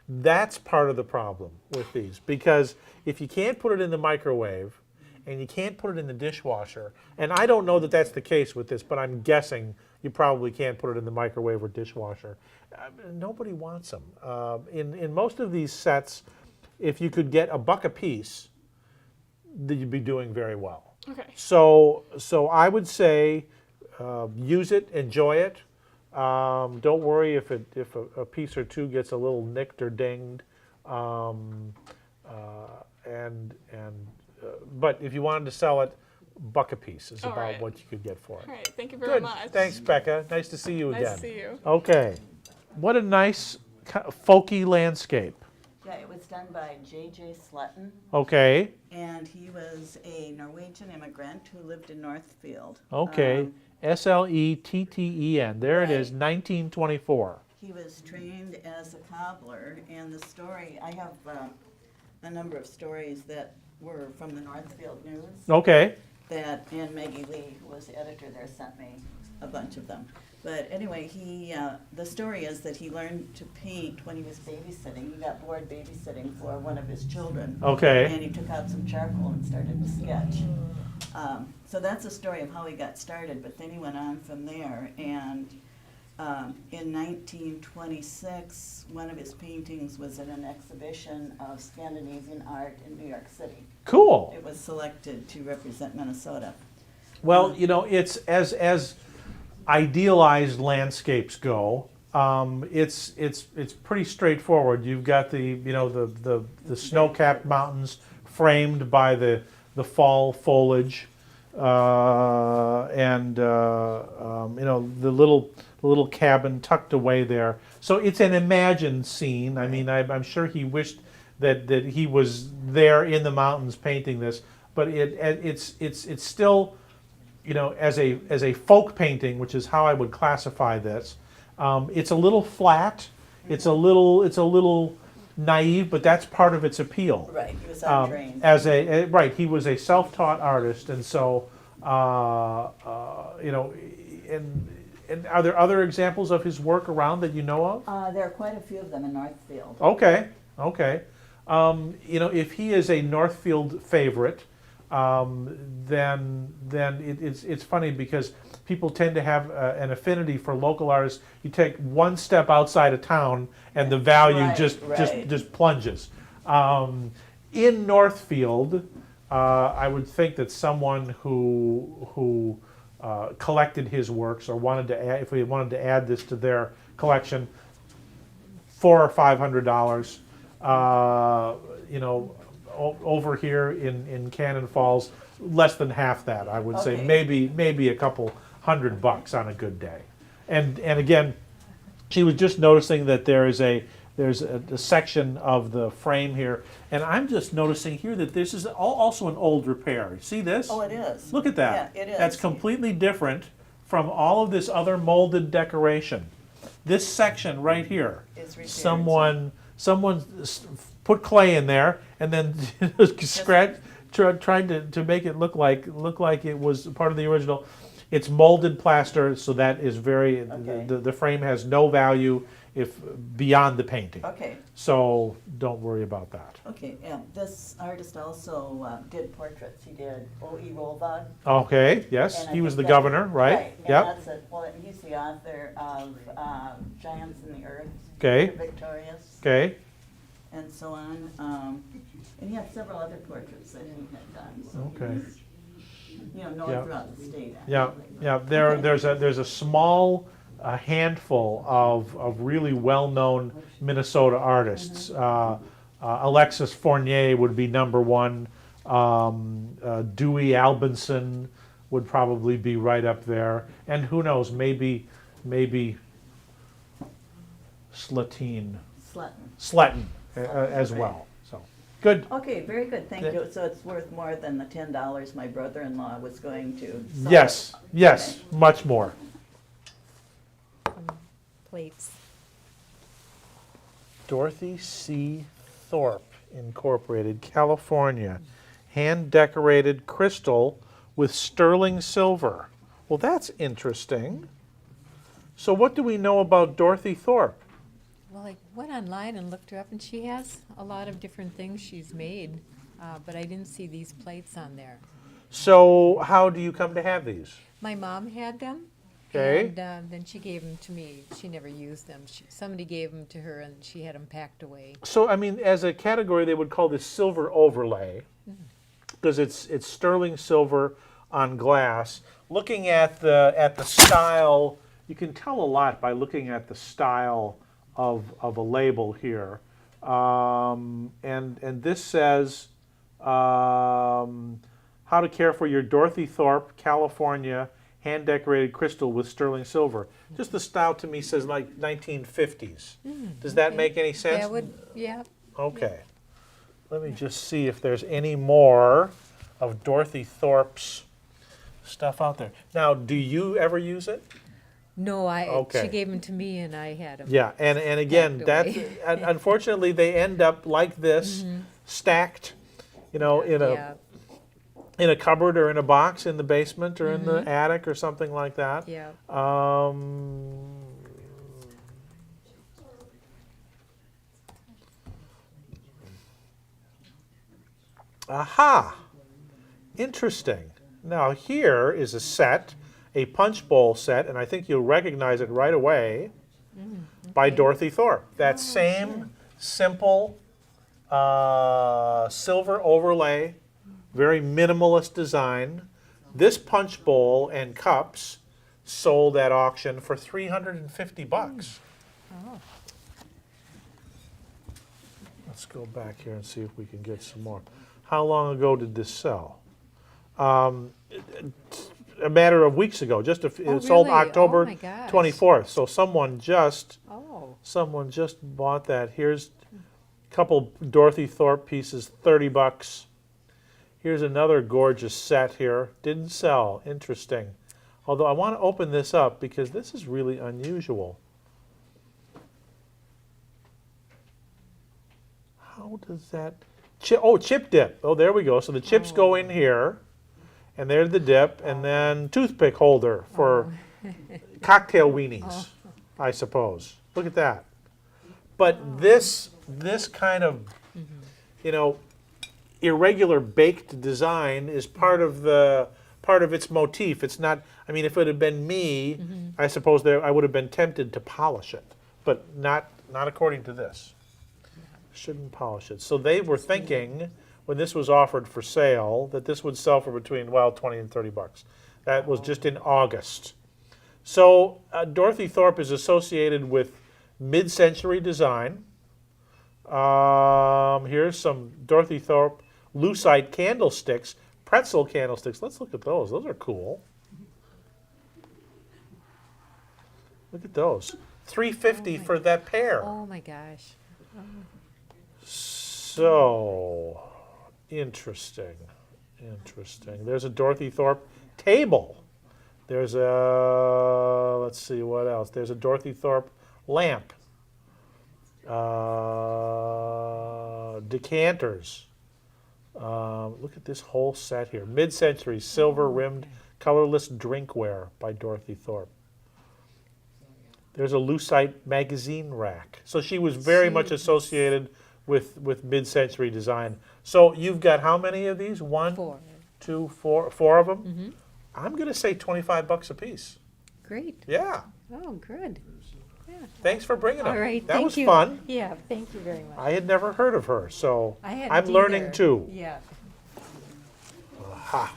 Speaker 1: That's part of the problem with these, because if you can't put it in the microwave and you can't put it in the dishwasher, and I don't know that that's the case with this, but I'm guessing you probably can't put it in the microwave or dishwasher. Nobody wants them. In most of these sets, if you could get $1 a piece, then you'd be doing very well.
Speaker 9: Okay.
Speaker 1: So I would say use it, enjoy it. Don't worry if a piece or two gets a little nicked or dinged. But if you wanted to sell it, $1 a piece is
Speaker 9: All
Speaker 1: about
Speaker 9: right.
Speaker 1: what you could get for it.
Speaker 9: All right. Thank you very
Speaker 1: Good.
Speaker 9: much.
Speaker 1: Thanks, Becca. Nice to see you
Speaker 9: Nice
Speaker 1: again.
Speaker 9: to see you.
Speaker 1: Okay. What a nice folky landscape.
Speaker 10: Yeah, it was done by J.J. Slutton,
Speaker 1: Okay.
Speaker 10: and he was a Norwegian immigrant who lived in Northfield.
Speaker 1: Okay. Sletten. There it is,
Speaker 10: Right.
Speaker 1: 1924.
Speaker 10: He was trained as a cobbler, and the story, I have a number of stories that were from the Northfield News
Speaker 1: Okay.
Speaker 10: that, and Maggie Lee, who was the editor there, sent me a bunch of them. But anyway, the story is that he learned to paint when he was babysitting. He got bored babysitting for one of his children.
Speaker 1: Okay.
Speaker 10: And he took out some charcoal and started to sketch. So that's the story of how he got started, but then he went on from there. And in 1926, one of his paintings was in an exhibition of Scandinavian art in New York City.
Speaker 1: Cool.
Speaker 10: It was selected to represent Minnesota.
Speaker 1: Well, you know, it's as idealized landscapes go. It's pretty straightforward. You've got the snow-capped mountains framed by the fall foliage, and the little cabin tucked away there. So it's an imagined scene. I mean, I'm sure he wished that he was there in the mountains painting this, but it's still, you know, as a folk painting, which is how I would classify this. It's a little flat. It's a little naive, but that's part of its appeal.
Speaker 10: Right, he was untrained.
Speaker 1: Right, he was a self-taught artist, and so and are there other examples of his work around that you know of?
Speaker 10: There are quite a few of them in Northfield.
Speaker 1: Okay. If he is a Northfield favorite, then it's funny because people tend to have an affinity for local artists. You take one step outside of town, and the value
Speaker 10: Right,
Speaker 1: just
Speaker 10: right.
Speaker 1: plunges. In Northfield, I would think that someone who collected his works or wanted to add, if we wanted to add this to their collection, $400 or $500. Over here in Cannon Falls, less than half that, I would say.
Speaker 10: Okay.
Speaker 1: Maybe a couple $100 on a good day. And again, she was just noticing that there's a section of the frame here, and I'm just noticing here that this is also an old repair. See this?
Speaker 10: Oh, it is.
Speaker 1: Look at that.
Speaker 10: Yeah, it is.
Speaker 1: That's completely different from all of this other molded decoration. This section right here,
Speaker 10: Is repaired.
Speaker 1: someone put clay in there and then tried to make it look like it was part of the original. It's molded plaster, so that is very
Speaker 10: Okay.
Speaker 1: the frame has no value if beyond the painting.
Speaker 10: Okay,
Speaker 1: So don't worry about that.
Speaker 10: okay, yeah, this artist also did portraits. He did O.E. Rolvod.
Speaker 1: Okay, yes,
Speaker 10: And I
Speaker 1: he was the
Speaker 10: think that-
Speaker 1: governor, right?
Speaker 10: and
Speaker 1: Yep.
Speaker 10: that's it. Well, he's the author of Giants in the Earth.
Speaker 1: Okay.
Speaker 10: Peter Victorious.
Speaker 1: Okay.
Speaker 10: And so on. And he had several other portraits that he had done. So he
Speaker 1: Okay.
Speaker 10: was, known
Speaker 1: Yeah.
Speaker 10: throughout the state.
Speaker 1: Yeah,
Speaker 10: actually.
Speaker 1: yeah.
Speaker 10: Okay.
Speaker 1: There's a small handful of really well-known Minnesota artists. Alexis Fournier would be number one. Dewey Albinson would probably be right up there. And who knows, maybe Sletten as
Speaker 10: Right.
Speaker 1: well. So good.
Speaker 10: Okay, very good, thank you. So it's worth more than the $10 my brother-in-law was going to sell
Speaker 1: Yes,
Speaker 10: it.
Speaker 1: yes,
Speaker 10: Okay.
Speaker 1: much more.
Speaker 3: Plates.
Speaker 1: Dorothy C. Thorpe Incorporated, California. Hand-decorated crystal with sterling silver. Well, that's interesting. So what do we know about Dorothy Thorpe?
Speaker 11: Well, I went online and looked her up, and she has a lot of different things she's made, but I didn't see these plates on there.
Speaker 1: So how do you come to have these?
Speaker 11: My mom had them,
Speaker 1: Okay.
Speaker 11: and then she gave them to me. She never used them. Somebody gave them to her, and she had them packed away.
Speaker 1: So, I mean, as a category, they would call this silver overlay, because it's sterling silver on glass. Looking at the style, you can tell a lot by looking at the style of a label here. And this says, how to care for your Dorothy Thorpe, California, hand-decorated crystal with sterling silver. Just the style to me says like 1950s. Does that
Speaker 11: Okay.
Speaker 1: make any sense?
Speaker 11: That would, yeah.
Speaker 1: Okay. Let me just see if there's any more of Dorothy Thorpe's stuff out there. Now, do you ever use it?
Speaker 11: No,
Speaker 1: Okay.
Speaker 11: she gave them to me, and I had them.
Speaker 1: Yeah, and again,
Speaker 11: Packed
Speaker 1: that unfortunately they end up like this, stacked, in
Speaker 11: Yeah,
Speaker 1: a cupboard or in a box in the basement or in the attic or something like that.
Speaker 11: yeah.
Speaker 1: Aha! Interesting. Now here is a set, a punch bowl set, and I think you'll recognize it right away by Dorothy Thorpe. That same simple silver overlay, very minimalist design. This punch bowl and cups sold at auction for $350.
Speaker 11: Oh.
Speaker 1: Let's go back here and see if we can get some more. How long ago did this sell? A matter of weeks ago. It sold
Speaker 11: really?
Speaker 1: October
Speaker 11: Oh, my gosh.
Speaker 1: 24th. So someone just
Speaker 11: Oh,
Speaker 1: bought that. Here's a couple Dorothy Thorpe pieces, $30. Here's another gorgeous set here. Didn't sell. Interesting. Although I want to open this up because this is really unusual. How does that... chip dip. Oh, there we go. So the chips go in here, and there's the dip, and then toothpick holder for cocktail weenies, I suppose. Look at that. But this kind of, irregular baked design is part of its motif. It's not. I mean, if it had been me, I suppose I would have been tempted to polish it, but not according to this. Shouldn't polish it. So they were thinking, when this was offered for sale, that this would sell for between, $20 and $30. That was just in August. So Dorothy Thorpe is associated with mid-century design. Here's some Dorothy Thorpe lucite candlesticks, pretzel candlesticks. Let's look at those. Those are cool. Look at those. $350 for that pair.
Speaker 11: oh my gosh.
Speaker 1: So, interesting. There's a Dorothy Thorpe table. There's let's see, what else? There's a Dorothy Thorpe lamp. Decanters. Look at this whole set here. Mid-century silver-rimmed colorless drinkware by Dorothy Thorpe. There's a lucite magazine rack. So she was very much associated with mid-century design. So you've got how many of these? One,
Speaker 11: Four.
Speaker 1: two, four of them? I'm going to say $25 a piece.
Speaker 11: Great.
Speaker 1: Yeah.
Speaker 11: Oh, good.
Speaker 1: Thanks for bringing them.
Speaker 11: All right,
Speaker 1: That
Speaker 11: thank
Speaker 1: was
Speaker 11: you.
Speaker 1: fun.
Speaker 11: Yeah, thank you very much.
Speaker 1: I had never heard of her, so
Speaker 11: I hadn't
Speaker 1: I'm learning
Speaker 11: either.
Speaker 1: too.
Speaker 11: Yeah.
Speaker 1: Aha.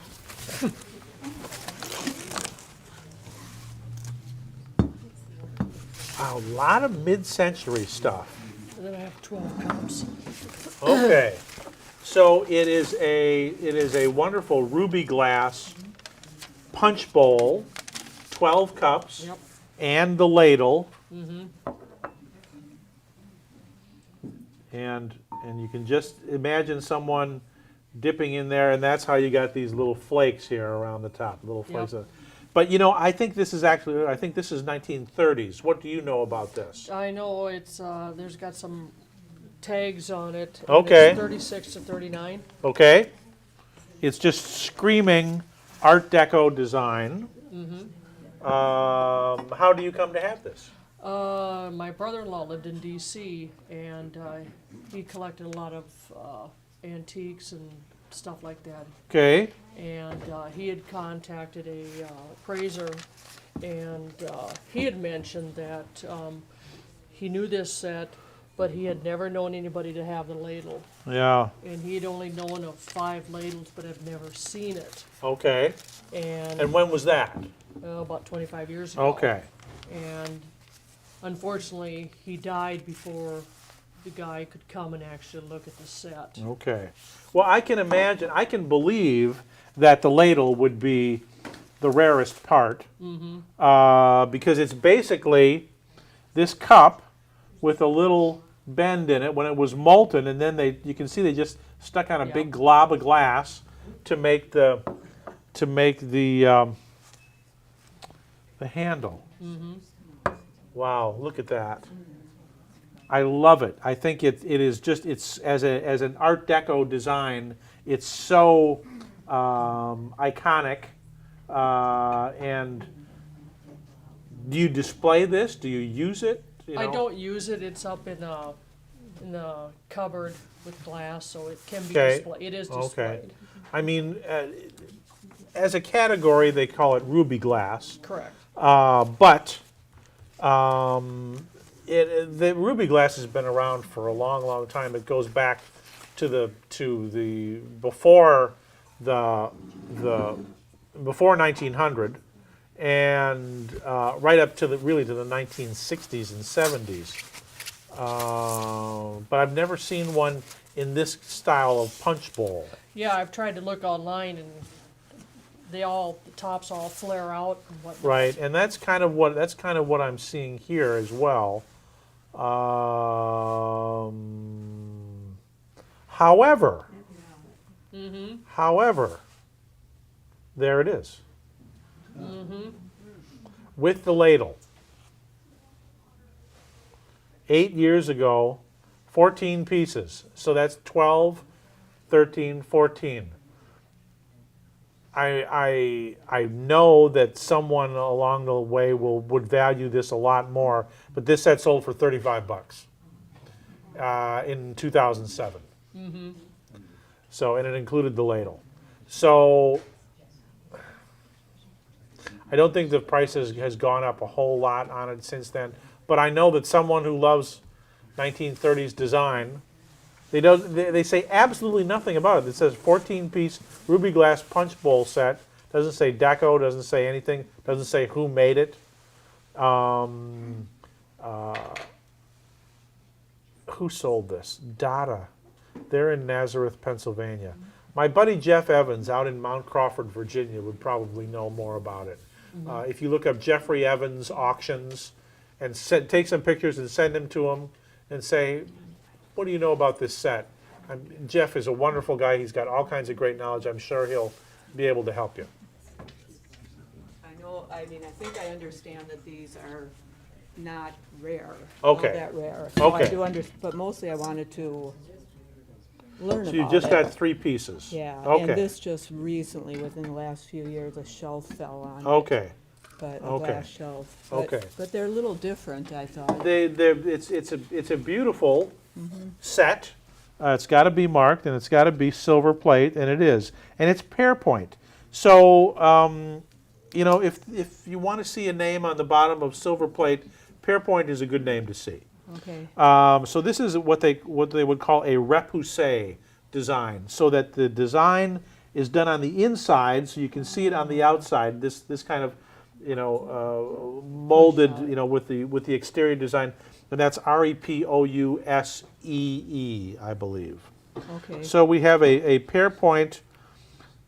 Speaker 1: A lot of mid-century stuff.
Speaker 12: Then I have 12 cups.
Speaker 1: Okay, so it is a wonderful ruby glass punch bowl, 12 cups,
Speaker 12: Yep.
Speaker 1: and the ladle. And you can just imagine someone dipping in there, and that's how you got these little flakes here around the top, little flakes.
Speaker 12: Yep.
Speaker 1: But I think this is 1930s. What do you know about this?
Speaker 12: I know it's, there's got some tags on it. and
Speaker 1: Okay.
Speaker 12: It's 36 to 39.
Speaker 1: Okay? It's just screaming Art Deco design. How do you come to have this?
Speaker 12: My brother-in-law lived in D.C. and he collected a lot of antiques and stuff like that.
Speaker 1: Okay.
Speaker 12: And he had contacted a appraiser, and he had mentioned that he knew this set, but he had never known anybody to have the ladle.
Speaker 1: Yeah.
Speaker 12: And he had only known of 5 ladles, but had never seen it.
Speaker 1: Okay. And when was that?
Speaker 12: About 25 years ago.
Speaker 1: Okay.
Speaker 12: And unfortunately, he died before the guy could come and actually look at the set.
Speaker 1: Okay. Well, I can imagine, I can believe that the ladle would be the rarest part. Because it's basically this cup with a little bend in it when it was molten, and then you can see they just stuck on a big glob of glass to make the handle. Wow, look at that. I love it. I think it's as an Art Deco design, it's so iconic. And do you display this? Do you use it?
Speaker 12: I don't use it. It's up in the cupboard with glass, so it can be displayed. It is displayed.
Speaker 1: Okay. I mean, as a category, they call it ruby glass.
Speaker 12: Correct.
Speaker 1: But the ruby glass has been around for a long, long time. It goes back to the before 1900, and right up to the 1960s and 70s. But I've never seen one in this style of punch bowl.
Speaker 12: Yeah, I've tried to look online, and the tops all flare out and whatnot.
Speaker 1: Right, and that's kind of what I'm seeing here as well. However, there it is. With the ladle. 8 years ago, 14 pieces. So that's 12, 13, 14. I know that someone along the way would value this a lot more, but this set sold for $35 in 2007. So, and it included the ladle. So I don't think the price has gone up a whole lot on it since then, but I know that someone who loves 1930s design, they say absolutely nothing about it. It says 14-piece ruby glass punch bowl set. Doesn't say deco, doesn't say anything, doesn't say who made it. Who sold this? Dada. They're in Nazareth, Pennsylvania. My buddy Jeff Evans out in Mount Crawford, Virginia would probably know more about it. If you look up Jeffrey Evans auctions and take some pictures and send them to him and say, what do you know about this set? Jeff is a wonderful guy. He's got all kinds of great knowledge. I'm sure he'll be able to help you.
Speaker 13: I think I understand that these are not rare.
Speaker 1: Okay.
Speaker 13: Not that rare. So
Speaker 1: Okay.
Speaker 13: I do but mostly I wanted to learn about it.
Speaker 1: So you just got 3 pieces?
Speaker 13: Yeah,
Speaker 1: Okay.
Speaker 13: and this just recently, within the last few years, a shelf fell on it.
Speaker 1: Okay.
Speaker 13: But a
Speaker 1: Okay.
Speaker 13: glass shelf.
Speaker 1: Okay.
Speaker 13: But they're a little different, I thought.
Speaker 1: It's a beautiful set. It's got to be marked, and it's got to be silver plate, and it is. And it's pear point. So, if you want to see a name on the bottom of silver plate, pear point is a good name to see.
Speaker 13: Okay.
Speaker 1: So this is what they would call a repoussé design, so that the design is done on the inside, so you can see it on the outside. This kind of molded, with the exterior design, and that's REPOUSEE, I believe.
Speaker 13: Okay.
Speaker 1: So we have a pear point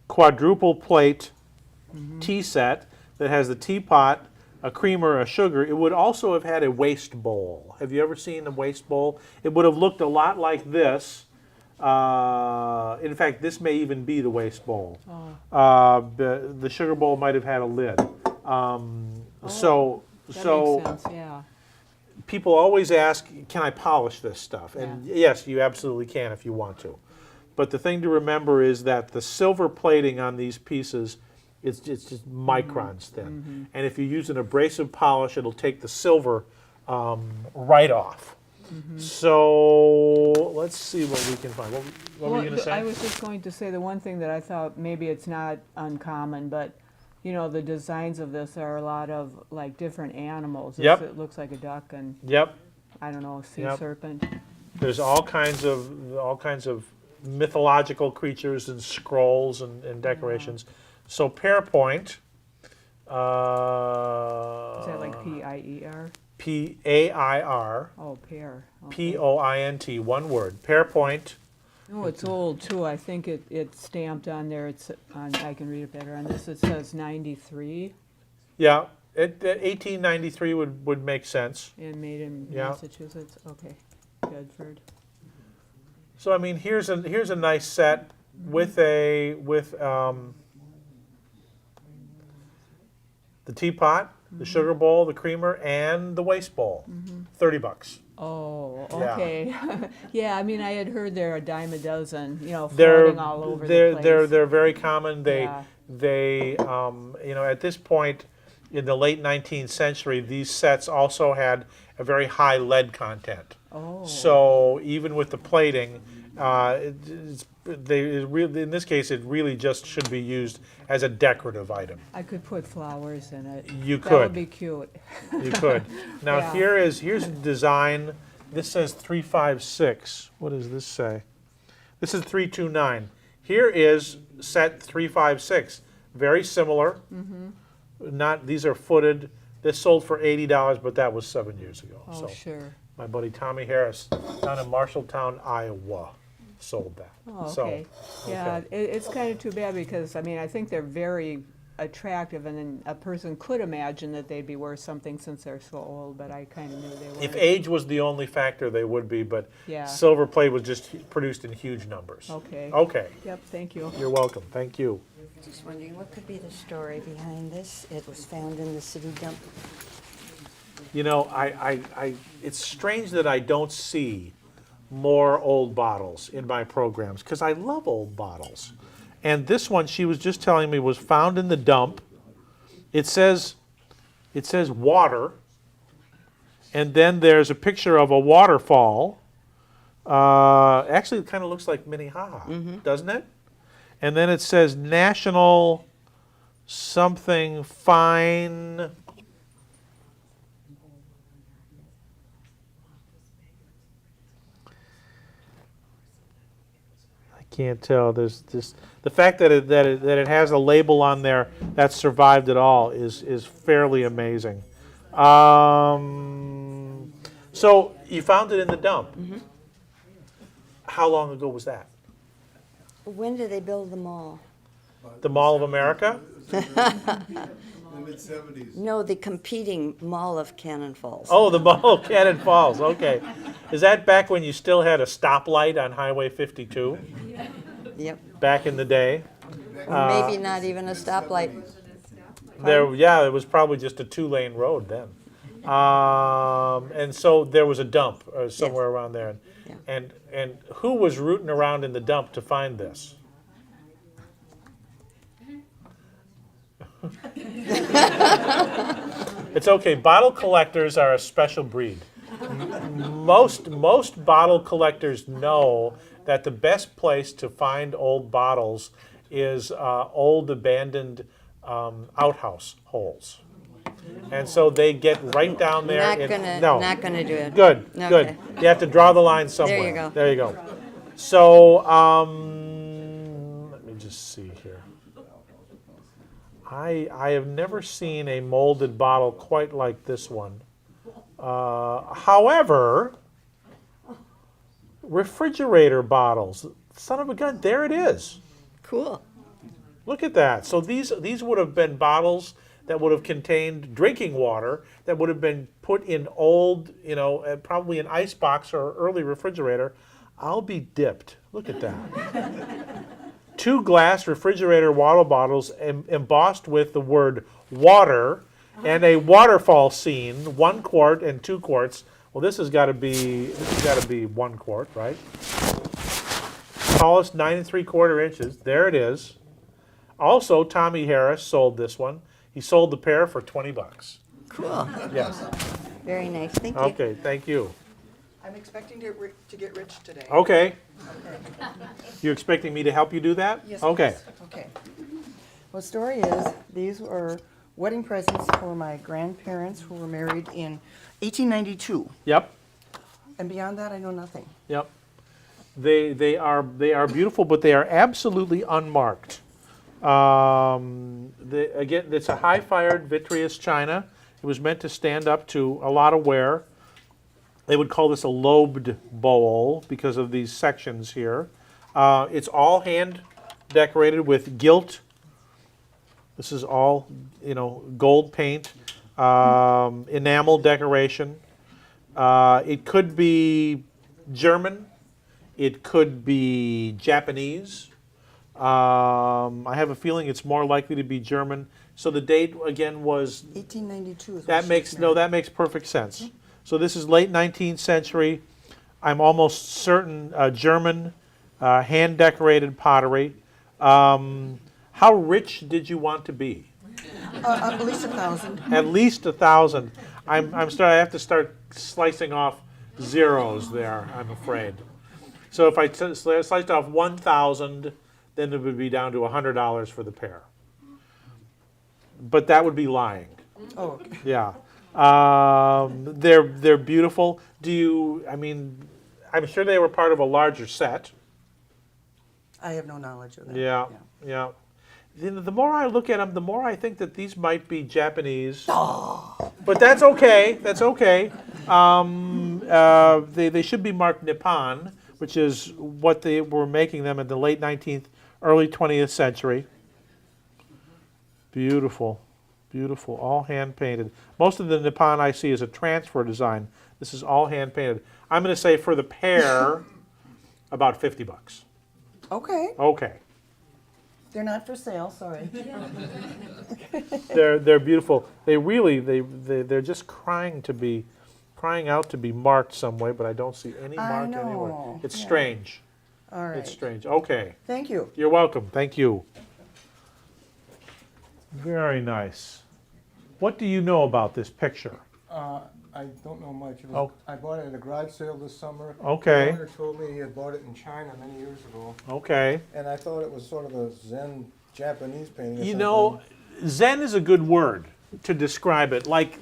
Speaker 1: quadruple plate tea set that has the teapot, a creamer, a sugar. It would also have had a waste bowl. Have you ever seen a waste bowl? It would have looked a lot like this. In fact, this may even be the waste bowl. The sugar bowl might have had a lid.
Speaker 13: That
Speaker 1: So
Speaker 13: makes sense, yeah.
Speaker 1: people always ask, can I polish this stuff? And yes, you absolutely can if you want to. But the thing to remember is that the silver plating on these pieces It's just microns thin. And if you use an abrasive polish, it'll take the silver right off. So let's see what we can find. What were you going to say?
Speaker 13: I was just going to say the one thing that I thought maybe it's not uncommon, but you know, the designs of this are a lot of like different animals.
Speaker 1: Yep.
Speaker 13: It looks like a duck and
Speaker 1: Yep.
Speaker 13: I don't know, sea
Speaker 1: Yep.
Speaker 13: serpent.
Speaker 1: There's all kinds of mythological creatures and scrolls and decorations. So Pearpoint.
Speaker 13: Is that like P-I-E-R?
Speaker 1: P-A-I-R.
Speaker 13: Oh, pear. Okay.
Speaker 1: P-O-I-N-T, one word. Pearpoint.
Speaker 13: Oh, it's old too. I think it's stamped on there. It's on. I can read it better on this. It says 93
Speaker 1: Yeah, 1893 would make sense.
Speaker 13: and made in
Speaker 1: Yeah.
Speaker 13: Massachusetts. Okay, Bedford.
Speaker 1: So I mean, here's a nice set with the teapot, the sugar bowl, the creamer, and the waste bowl. $30.
Speaker 13: Oh,
Speaker 1: Yeah.
Speaker 13: okay. Yeah, I mean, I had heard they're a dime a dozen. You know,
Speaker 1: They're
Speaker 13: floating all over the place.
Speaker 1: they're very common.
Speaker 13: Yeah.
Speaker 1: They you know, at this point in the late 19th century, these sets also had a very high lead content.
Speaker 13: Oh.
Speaker 1: So even with the plating, in this case, it really just should be used as a decorative item.
Speaker 13: I could put flowers in it.
Speaker 1: You
Speaker 13: That
Speaker 1: could.
Speaker 13: would be cute.
Speaker 1: You could. Now
Speaker 13: Yeah.
Speaker 1: here's a design. This says 356. What does this say? This is 329. Here is set 356. Very similar. These are footed. This sold for $80, but that was 7 years ago.
Speaker 13: Oh,
Speaker 1: so
Speaker 13: sure.
Speaker 1: my buddy Tommy Harris down in Marshalltown, Iowa, sold that.
Speaker 13: Oh,
Speaker 1: So,
Speaker 13: okay. Yeah, it's kind of too bad because, I mean, I think they're very attractive and then a person could imagine that they'd be worth something since they're so old, but I kind of knew they were.
Speaker 1: If age was the only factor, they would be, but
Speaker 13: Yeah.
Speaker 1: silver plate was just produced in huge numbers.
Speaker 13: Okay.
Speaker 1: Okay.
Speaker 13: Yep, thank you.
Speaker 1: You're welcome. Thank you.
Speaker 14: Just wondering, what could be the story behind this? It was found in the city dump.
Speaker 1: You know, it's strange that I don't see more old bottles in my programs because I love old bottles. And this one, she was just telling me, was found in the dump. It says water, and then there's a picture of a waterfall. Actually, it kind of looks like Minnehaha, doesn't it? And then it says National something fine. Can't tell. There's just the fact that it has a label on there that survived it all is fairly amazing. So you found it in the dump. How long ago was that?
Speaker 14: When did they build the mall?
Speaker 1: The Mall of America?
Speaker 15: The mid-70s.
Speaker 14: No, the competing Mall of Cannon Falls.
Speaker 1: Oh, the Mall of Cannon Falls. Okay, is that back when you still had a stoplight on Highway 52?
Speaker 14: Yep.
Speaker 1: Back in the day.
Speaker 14: Maybe not even a stoplight.
Speaker 1: Yeah, it was probably just a 2-lane road then. And so there was a dump somewhere around there.
Speaker 14: Yeah.
Speaker 1: And who was rooting around in the dump to find this? It's okay. Bottle collectors are a special breed. Most bottle collectors know that the best place to find old bottles is old abandoned outhouse holes. And so they get right down there.
Speaker 14: Not gonna do it.
Speaker 1: Good,
Speaker 14: Okay.
Speaker 1: good. You have to draw the line somewhere.
Speaker 14: There you go.
Speaker 1: There you go. So let me just see here. I have never seen a molded bottle quite like this one. However, refrigerator bottles. Son of a gun, there it is.
Speaker 14: Cool.
Speaker 1: Look at that. So these would have been bottles that would have contained drinking water that would have been put in old, probably an icebox or early refrigerator. I'll be dipped. Look at that. 2 glass refrigerator water bottles embossed with the word water and a waterfall scene, 1 quart and 2 quarts. Well, this has got to be 1 quart, right? Tallest 9 3/4 inches. There it is. Also, Tommy Harris sold this one. He sold the pair for $20.
Speaker 14: Cool.
Speaker 1: Yes.
Speaker 14: Very nice. Thank you.
Speaker 1: Okay, thank you.
Speaker 15: I'm expecting to get rich today.
Speaker 1: Okay. You expecting me to help you do that?
Speaker 15: Yes,
Speaker 1: Okay.
Speaker 15: please. Okay. Well, the story is, these were wedding presents for my grandparents who were married in 1892.
Speaker 1: Yep.
Speaker 15: And beyond that, I know nothing.
Speaker 1: Yep. They are beautiful, but they are absolutely unmarked. Again, it's a high-fired vitreous china. It was meant to stand up to a lot of wear. They would call this a lobed bowl because of these sections here. It's all hand decorated with gilt. This is all, gold paint, enamel decoration. It could be German. It could be Japanese. I have a feeling it's more likely to be German. So the date again was
Speaker 15: 1892 is
Speaker 1: that makes perfect sense. So this is late 19th century. I'm almost certain German hand decorated pottery. How rich did you want to be?
Speaker 15: At least 1,000.
Speaker 1: At least 1,000. I have to start slicing off zeros there, I'm afraid. So if I sliced off 1,000, then it would be down to $100 for the pair. But that would be lying.
Speaker 15: Oh, okay.
Speaker 1: Yeah. They're beautiful. I'm sure they were part of a larger set.
Speaker 15: I have no knowledge of that.
Speaker 1: Yeah. The more I look at them, the more I think that these might be Japanese. But that's okay. That's okay. They should be marked Nippon, which is what they were making them in the late 19th, early 20th century. Beautiful. Beautiful. All hand painted. Most of the Nippon I see is a transfer design. This is all hand painted. I'm going to say for the pair, about $50.
Speaker 15: Okay.
Speaker 1: Okay.
Speaker 15: They're not for sale, sorry.
Speaker 1: They're beautiful. They're just crying out to be marked some way, but I don't see any mark anywhere. It's strange.
Speaker 15: All right.
Speaker 1: It's strange. Okay.
Speaker 15: Thank you.
Speaker 1: You're welcome. Thank you. Very nice. What do you know about this picture?
Speaker 16: I don't know much.
Speaker 1: Oh.
Speaker 16: I bought it at a garage sale this summer.
Speaker 1: Okay.
Speaker 16: The owner told me he had bought it in China many years ago.
Speaker 1: Okay.
Speaker 16: And I thought it was sort of a Zen Japanese painting.
Speaker 1: You know, Zen is a good word to describe it. Like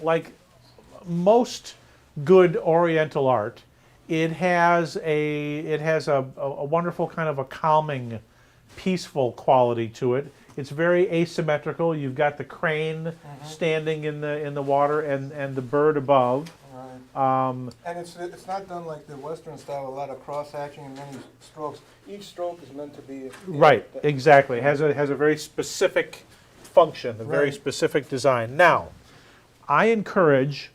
Speaker 1: most good Oriental art, it has a wonderful kind of a calming, peaceful quality to it. It's very asymmetrical. You've got the crane standing in the water and the bird above.
Speaker 16: Right. And it's not done like the Western style, a lot of cross hatching and many strokes. Each stroke is meant to be
Speaker 1: Right, exactly. It has a very specific function, a very specific design. Now, I encourage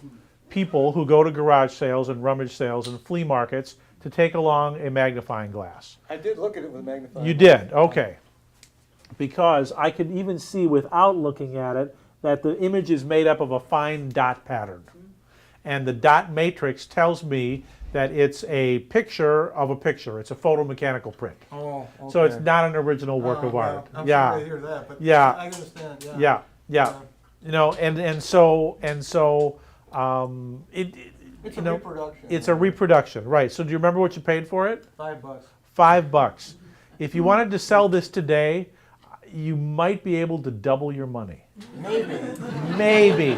Speaker 1: people who go to garage sales and rummage sales and flea markets to take along a magnifying glass.
Speaker 16: I did look at it with a magnifying glass.
Speaker 1: You did, okay. Because I can even see without looking at it that the image is made up of a fine dot pattern. And the dot matrix tells me that it's a picture of a picture. It's a photomechanical print.
Speaker 16: Oh, okay.
Speaker 1: So it's not an original work of art.
Speaker 16: I'm
Speaker 1: Yeah.
Speaker 16: sorry to hear that, but
Speaker 1: Yeah.
Speaker 16: I understand.
Speaker 1: Yeah. You know, and so
Speaker 16: it's a reproduction.
Speaker 1: It's a reproduction, right? So do you remember what you paid for it?
Speaker 16: $5.
Speaker 1: $5. If you wanted to sell this today, you might be able to double your money.
Speaker 16: Maybe.
Speaker 1: Maybe.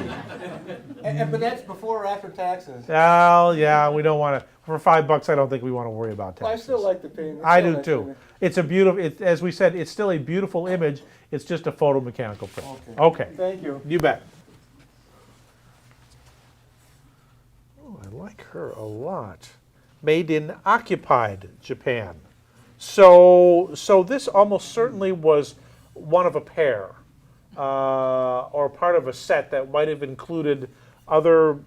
Speaker 16: But that's before or after taxes.
Speaker 1: Well, yeah, we don't want to. For $5, I don't think we want to worry about
Speaker 16: Well, I
Speaker 1: taxes.
Speaker 16: still like the painting. It's
Speaker 1: I
Speaker 16: still
Speaker 1: do
Speaker 16: nice
Speaker 1: too.
Speaker 16: painting.
Speaker 1: It's a beautiful. As we said, it's still a beautiful image. It's just a photomechanical print.
Speaker 16: Okay.
Speaker 1: Okay.
Speaker 16: Thank you.
Speaker 1: You bet. Oh, I like her a lot. Made in occupied Japan. So this almost certainly was one of a pair, or part of a set that might have included other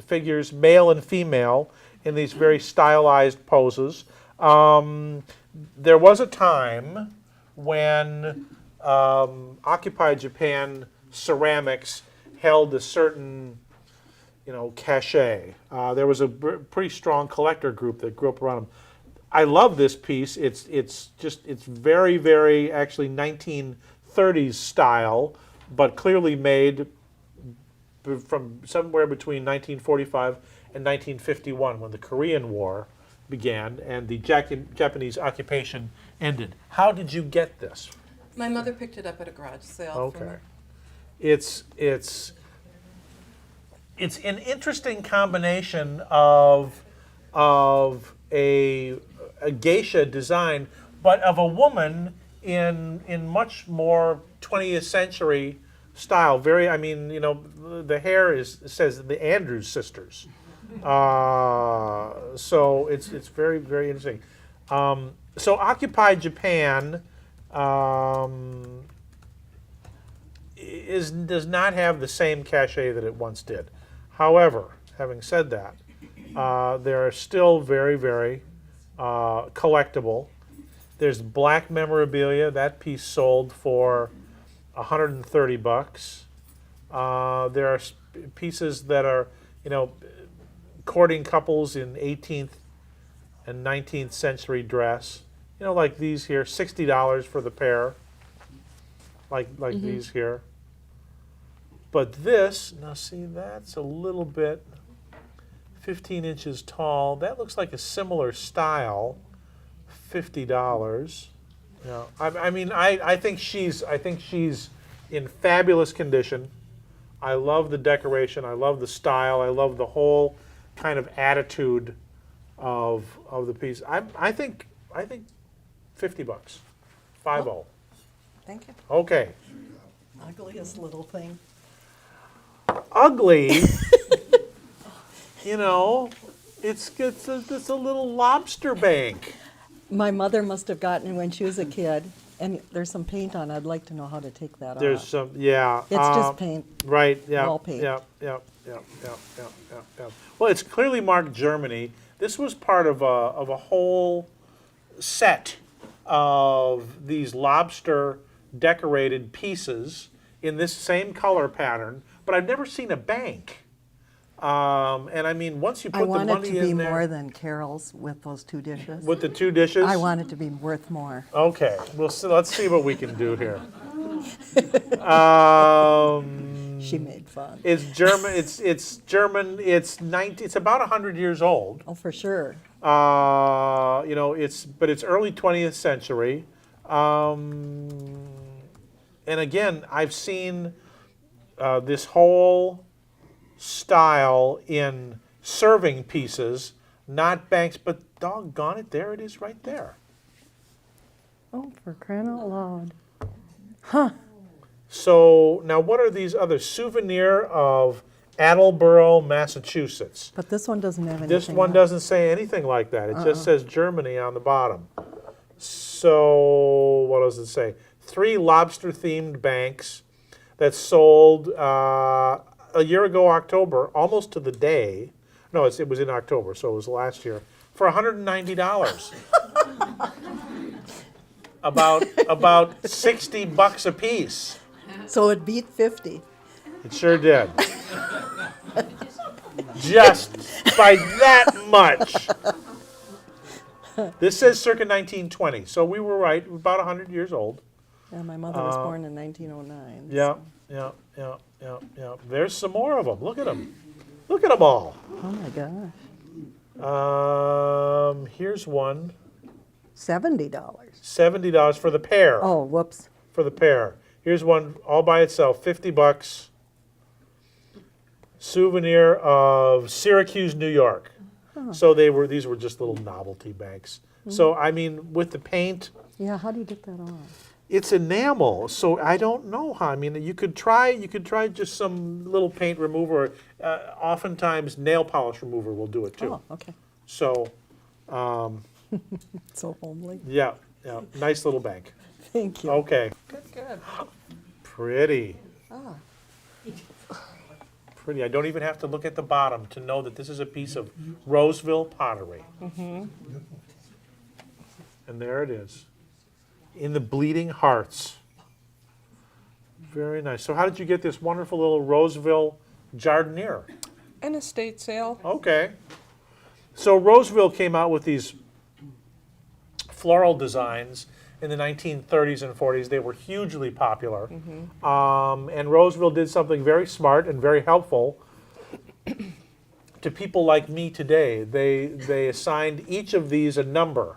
Speaker 1: figures, male and female, in these very stylized poses. There was a time when occupied Japan ceramics held a certain, cachet. There was a pretty strong collector group that grew up around them. I love this piece. It's very, very actually 1930s style, but clearly made from somewhere between 1945 and 1951 when the Korean War began and the Japanese occupation ended. How did you get this?
Speaker 3: My mother picked it up at a garage sale.
Speaker 1: Okay. It's an interesting combination of a geisha design, but of a woman in much more 20th century style. Very, I mean, you know, the hair says the Andrews sisters. So it's very, very interesting. So Occupy Japan does not have the same cachet that it once did. However, having said that, they're still very, very collectible. There's black memorabilia. That piece sold for $130. There are pieces that are, you know, courting couples in 18th and 19th century dress. You know, like these here, $60 for the pair. Like these here. But this, now see, that's a little bit 15 inches tall. That looks like a similar style, $50. You know, I mean, I think she's in fabulous condition. I love the decoration. I love the style. I love the whole kind of attitude of the piece. I think $50. 50.
Speaker 15: Thank you.
Speaker 1: Okay.
Speaker 15: Ugliest little thing.
Speaker 1: Ugly. You know, it's a little lobster bank.
Speaker 15: My mother must have gotten it when she was a kid, and there's some paint on it. I'd like to know how to take that
Speaker 1: There's
Speaker 15: off.
Speaker 1: some, yeah.
Speaker 15: It's just paint.
Speaker 1: Right, yeah.
Speaker 15: Wall paint.
Speaker 1: Yeah. Well, it's clearly marked Germany. This was part of a whole set of these lobster decorated pieces in this same color pattern, but I've never seen a bank. And I mean, once you put the money in there.
Speaker 15: I want it to be more than Carol's with those 2 dishes.
Speaker 1: With the 2 dishes?
Speaker 15: I want it to be worth more.
Speaker 1: Okay, let's see what we can do here.
Speaker 15: She made fun.
Speaker 1: It's German. It's German. It's about 100 years old.
Speaker 15: Oh, for sure.
Speaker 1: You know, but it's early 20th century. And again, I've seen this whole style in serving pieces, not banks, but doggone it, there it is right there.
Speaker 15: Oh, for crying out loud. Huh.
Speaker 1: So now what are these other? Souvenir of Attleboro, Massachusetts.
Speaker 15: But this one doesn't have anything.
Speaker 1: This one
Speaker 15: on.
Speaker 1: doesn't say anything like that. It just says Germany on the bottom. So what does it say? 3 lobster-themed banks that sold a year ago, October, almost to the day. No, it was in October, so it was last year, for $190. about $60 a piece.
Speaker 15: So it beat 50.
Speaker 1: It sure did. Just by that much. This says circa 1920, so we were right, about 100 years old.
Speaker 15: Yeah, my mother was born in 1909.
Speaker 1: Yeah. There's some more of them. Look at them. Look at them all.
Speaker 15: Oh my gosh.
Speaker 1: Here's one.
Speaker 15: $70.
Speaker 1: $70 for the pair.
Speaker 15: Oh, whoops.
Speaker 1: For the pair. Here's one all by itself, $50. Souvenir of Syracuse, New York.
Speaker 15: Huh.
Speaker 1: So these were just little novelty banks. So I mean, with the paint.
Speaker 15: Yeah, how do you get that off?
Speaker 1: It's enamel, so I don't know how. I mean, you could try just some little paint remover. Oftentimes, nail polish remover will do it too.
Speaker 15: Oh, okay.
Speaker 1: So,
Speaker 15: So homely.
Speaker 1: yeah, nice little bank.
Speaker 15: Thank you.
Speaker 1: Okay.
Speaker 3: Good.
Speaker 1: Pretty.
Speaker 15: Ah.
Speaker 1: Pretty. I don't even have to look at the bottom to know that this is a piece of Roseville pottery.
Speaker 15: Mm-hmm.
Speaker 1: And there it is. In the bleeding hearts. Very nice. So how did you get this wonderful little Roseville jardiniere?
Speaker 12: An estate sale.
Speaker 1: Okay. So Roseville came out with these floral designs in the 1930s and 40s. They were hugely popular. And Roseville did something very smart and very helpful to people like me today. They assigned each of these a number.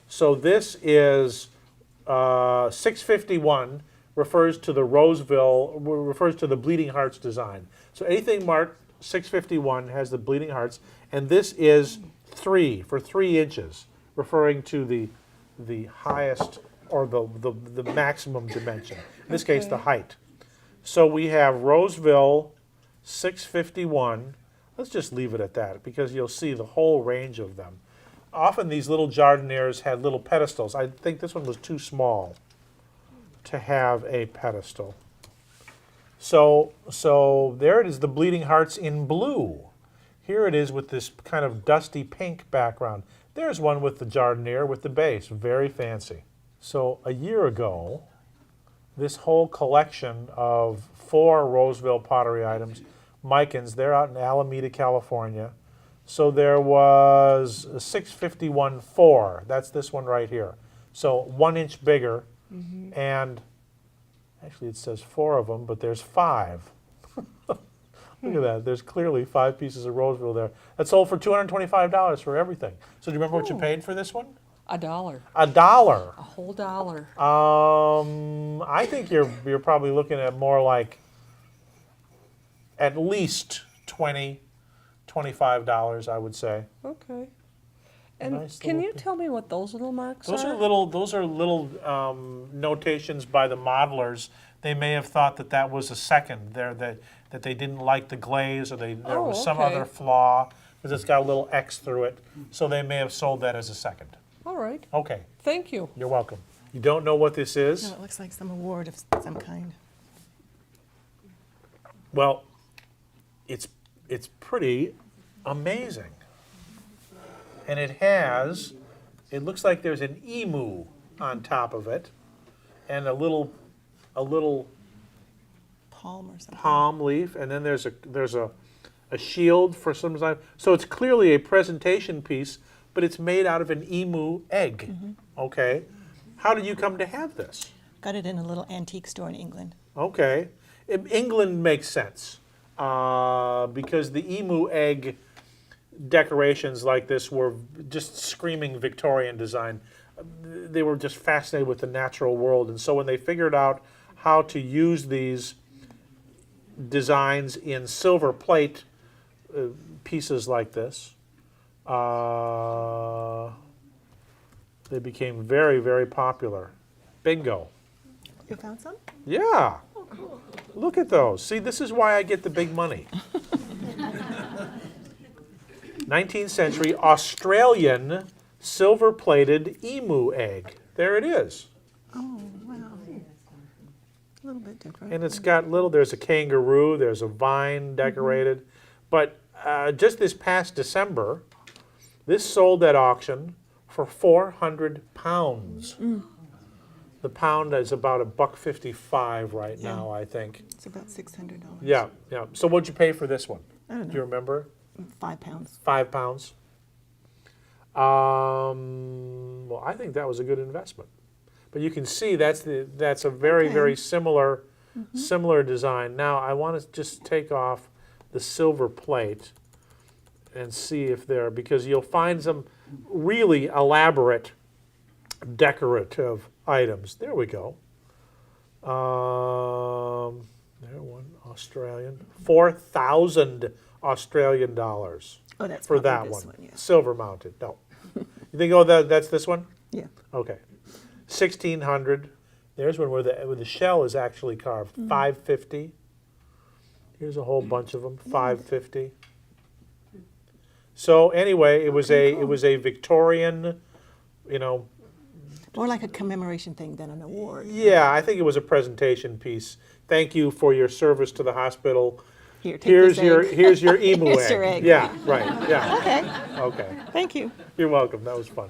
Speaker 1: So this is 651 refers to the Roseville, refers to the Bleeding Hearts design. So anything marked 651 has the Bleeding Hearts, and this is 3 for 3 inches, referring to the highest or the maximum dimension. In this case, the height. So we have Roseville 651. Let's just leave it at that because you'll see the whole range of them. Often these little jardinières had little pedestals. I think this one was too small to have a pedestal. So there it is, the Bleeding Hearts in blue. Here it is with this kind of dusty pink background. There's one with the jardinière with the base, very fancy. So a year ago, this whole collection of 4 Roseville pottery items, Micans, they're out in Alameda, California. So there was a 651-4. That's this one right here. So 1 inch bigger, and actually it says 4 of them, but there's 5. Look at that. There's clearly 5 pieces of Roseville there. That sold for $225 for everything. So do you remember what you paid for this one?
Speaker 12: $1.
Speaker 1: $1.
Speaker 12: A whole dollar.
Speaker 1: I think you're probably looking at more like at least $25, I would say.
Speaker 12: Okay. And
Speaker 1: Nice
Speaker 12: can
Speaker 1: little
Speaker 12: you tell me what those little marks
Speaker 1: Those
Speaker 12: are?
Speaker 1: are little notations by the modelers. They may have thought that that was a second there, that they didn't like the glaze, or there was some
Speaker 12: okay.
Speaker 1: other flaw because it's got a little X through it. So they may have sold that as a second.
Speaker 12: All right.
Speaker 1: Okay,
Speaker 12: Thank you.
Speaker 1: you're welcome. You don't know what this is?
Speaker 15: No, it looks like some award of some kind.
Speaker 1: Well, it's pretty amazing. And it looks like there's an emu on top of it, and a little
Speaker 15: Palm or something.
Speaker 1: palm leaf, and then there's a shield for some design. So it's clearly a presentation piece, but it's made out of an emu egg. Okay. How did you come to have this?
Speaker 15: Got it in a little antique store in England.
Speaker 1: Okay. England makes sense because the emu egg decorations like this were just screaming Victorian design. They were just fascinated with the natural world, and so when they figured out how to use these designs in silver plate pieces like this, they became very, very popular. Bingo.
Speaker 15: You found some?
Speaker 1: Yeah. Look at those. See, this is why I get the big money. 19th century Australian silver-plated emu egg. There it is.
Speaker 15: Oh, wow. A little bit different.
Speaker 1: And it's got there's a kangaroo, there's a vine decorated. But just this past December, this sold at auction for 400 pounds. The pound is about $1.55 right now, I think.
Speaker 15: It's about $600.
Speaker 1: Yeah, yeah. So what'd you pay for this one?
Speaker 15: I don't know.
Speaker 1: Do you remember?
Speaker 15: 5 pounds.
Speaker 1: 5 pounds. Well, I think that was a good investment. But you can see that's a very, very similar design. Now I want to just take off the silver plate and see if because you'll find some really elaborate decorative items. There we go. There, one Australian, 4,000 Australian dollars.
Speaker 15: Oh, that's
Speaker 1: for
Speaker 15: probably
Speaker 1: that
Speaker 15: this
Speaker 1: one.
Speaker 15: one, yeah.
Speaker 1: Silver mounted. No. You think that's this one?
Speaker 15: Yeah.
Speaker 1: Okay. 1,600. There's one where the shell is actually carved. 550. Here's a whole bunch of them. 550. So anyway, it was a Victorian,
Speaker 15: More like a commemoration thing than an award.
Speaker 1: Yeah, I think it was a presentation piece. Thank you for your service to the hospital.
Speaker 15: Here, take
Speaker 1: Here's
Speaker 15: this
Speaker 1: your
Speaker 15: egg.
Speaker 1: here's your emu
Speaker 15: Here's
Speaker 1: egg.
Speaker 15: your egg.
Speaker 1: Yeah, right. Yeah.
Speaker 15: Okay.
Speaker 1: Okay.
Speaker 15: Thank you.
Speaker 1: You're welcome. That was fun.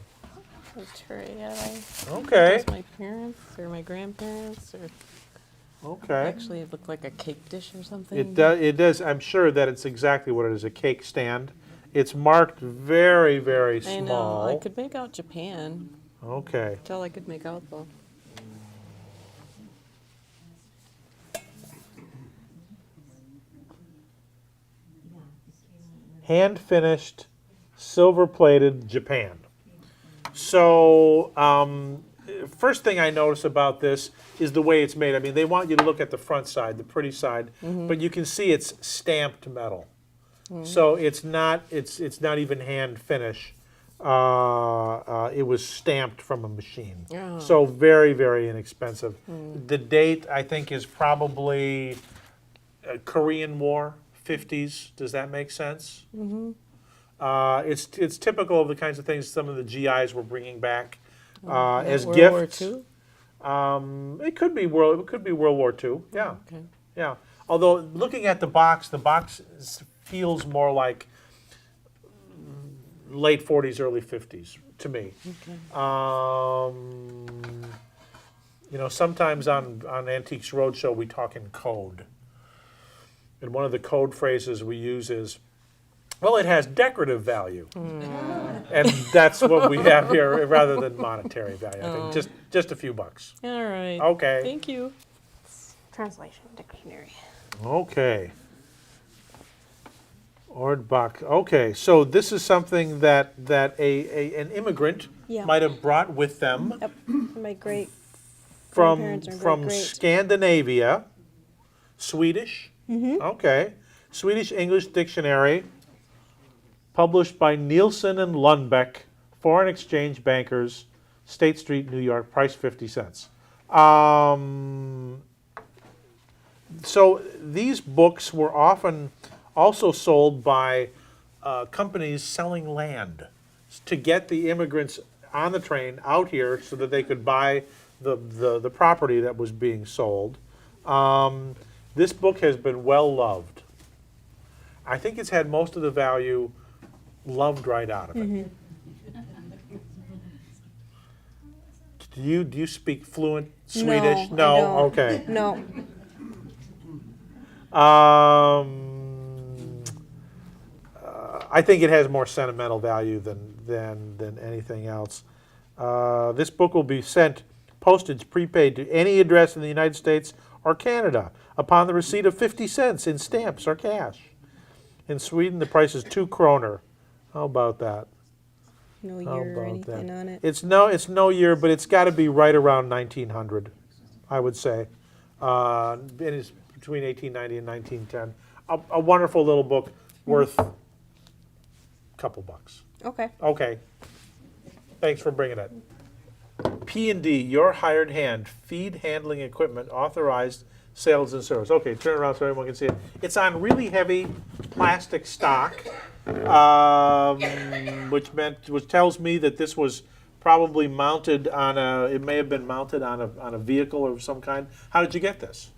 Speaker 17: A tray, yeah,
Speaker 1: Okay.
Speaker 17: Just my parents or my grandparents or.
Speaker 1: Okay.
Speaker 17: Actually, it looked like a cake dish or something.
Speaker 1: It does. I'm sure that it's exactly what it is, a cake stand. It's marked very, very
Speaker 17: I know.
Speaker 1: small.
Speaker 17: I could make out Japan.
Speaker 1: Okay.
Speaker 17: That's all I could make out, though.
Speaker 1: Hand-finished, silver-plated Japan. So, first thing I notice about this is the way it's made. I mean, they want you to look at the front side, the pretty side, but you can see it's stamped metal. So it's not even hand finish. It was stamped from a machine.
Speaker 17: Oh.
Speaker 1: So very, very inexpensive. The date, I think, is probably Korean War, 50s. Does that make sense? It's typical of the kinds of things some of the GIs were bringing back as
Speaker 17: World
Speaker 1: gifts.
Speaker 17: War II?
Speaker 1: It could be World War II. Yeah,
Speaker 17: Okay.
Speaker 1: yeah. Although looking at the box feels more like late 40s, early 50s to me. You know, sometimes on Antiques Roadshow we talk in code. And one of the code phrases we use is, well, it has decorative value. And that's what we have here rather than monetary value. I think just a few bucks.
Speaker 17: All right.
Speaker 1: Okay.
Speaker 17: Thank you. Translation dictionary.
Speaker 1: Okay. Ordbach. Okay, so this is something that an immigrant
Speaker 17: Yeah.
Speaker 1: might have brought with them
Speaker 17: Yep. My great
Speaker 1: from
Speaker 17: grandparents and
Speaker 1: from
Speaker 17: great-great.
Speaker 1: Scandinavia. Swedish. Okay. Swedish English Dictionary, published by Nielsen and Lundbeck, Foreign Exchange Bankers, State Street, New York. Price 50 cents. So these books were often also sold by companies selling land to get the immigrants on the train out here so that they could buy the property that was being sold. This book has been well loved. I think it's had most of the value loved right out of it. Do you speak fluent Swedish?
Speaker 17: No, I don't.
Speaker 1: Okay.
Speaker 17: No.
Speaker 1: I think it has more sentimental value than anything else. This book will be sent postage prepaid to any address in the United States or Canada upon the receipt of 50 cents in stamps or cash. In Sweden, the price is 2 kroner. How about that?
Speaker 17: No
Speaker 1: How
Speaker 17: year or
Speaker 1: about
Speaker 17: anything
Speaker 1: that?
Speaker 17: on it.
Speaker 1: It's no year, but it's got to be right around 1900, I would say. It is between 1890 and 1910. A wonderful little book worth a couple bucks.
Speaker 17: Okay.
Speaker 1: Okay. Thanks for bringing it. P&D, your hired hand, feed handling equipment, authorized sales and service. Okay, turn around so everyone can see it. It's on really heavy plastic stock, which tells me that this was probably mounted on it may have been mounted on a vehicle of some kind. How did you get this?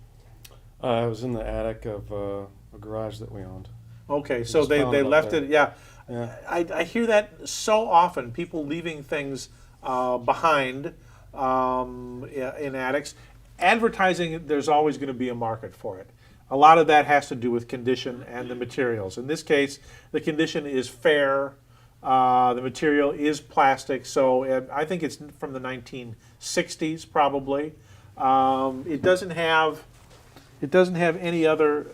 Speaker 18: It was in the attic of a garage that we owned.
Speaker 1: Okay,
Speaker 18: We
Speaker 1: so
Speaker 18: just
Speaker 1: they
Speaker 18: found it up
Speaker 1: left
Speaker 18: there.
Speaker 1: it, yeah.
Speaker 18: Yeah.
Speaker 1: I hear that so often, people leaving things behind in attics. Advertising, there's always going to be a market for it. A lot of that has to do with condition and the materials. In this case, the condition is fair. The material is plastic, so I think it's from the 1960s probably. It doesn't have any other.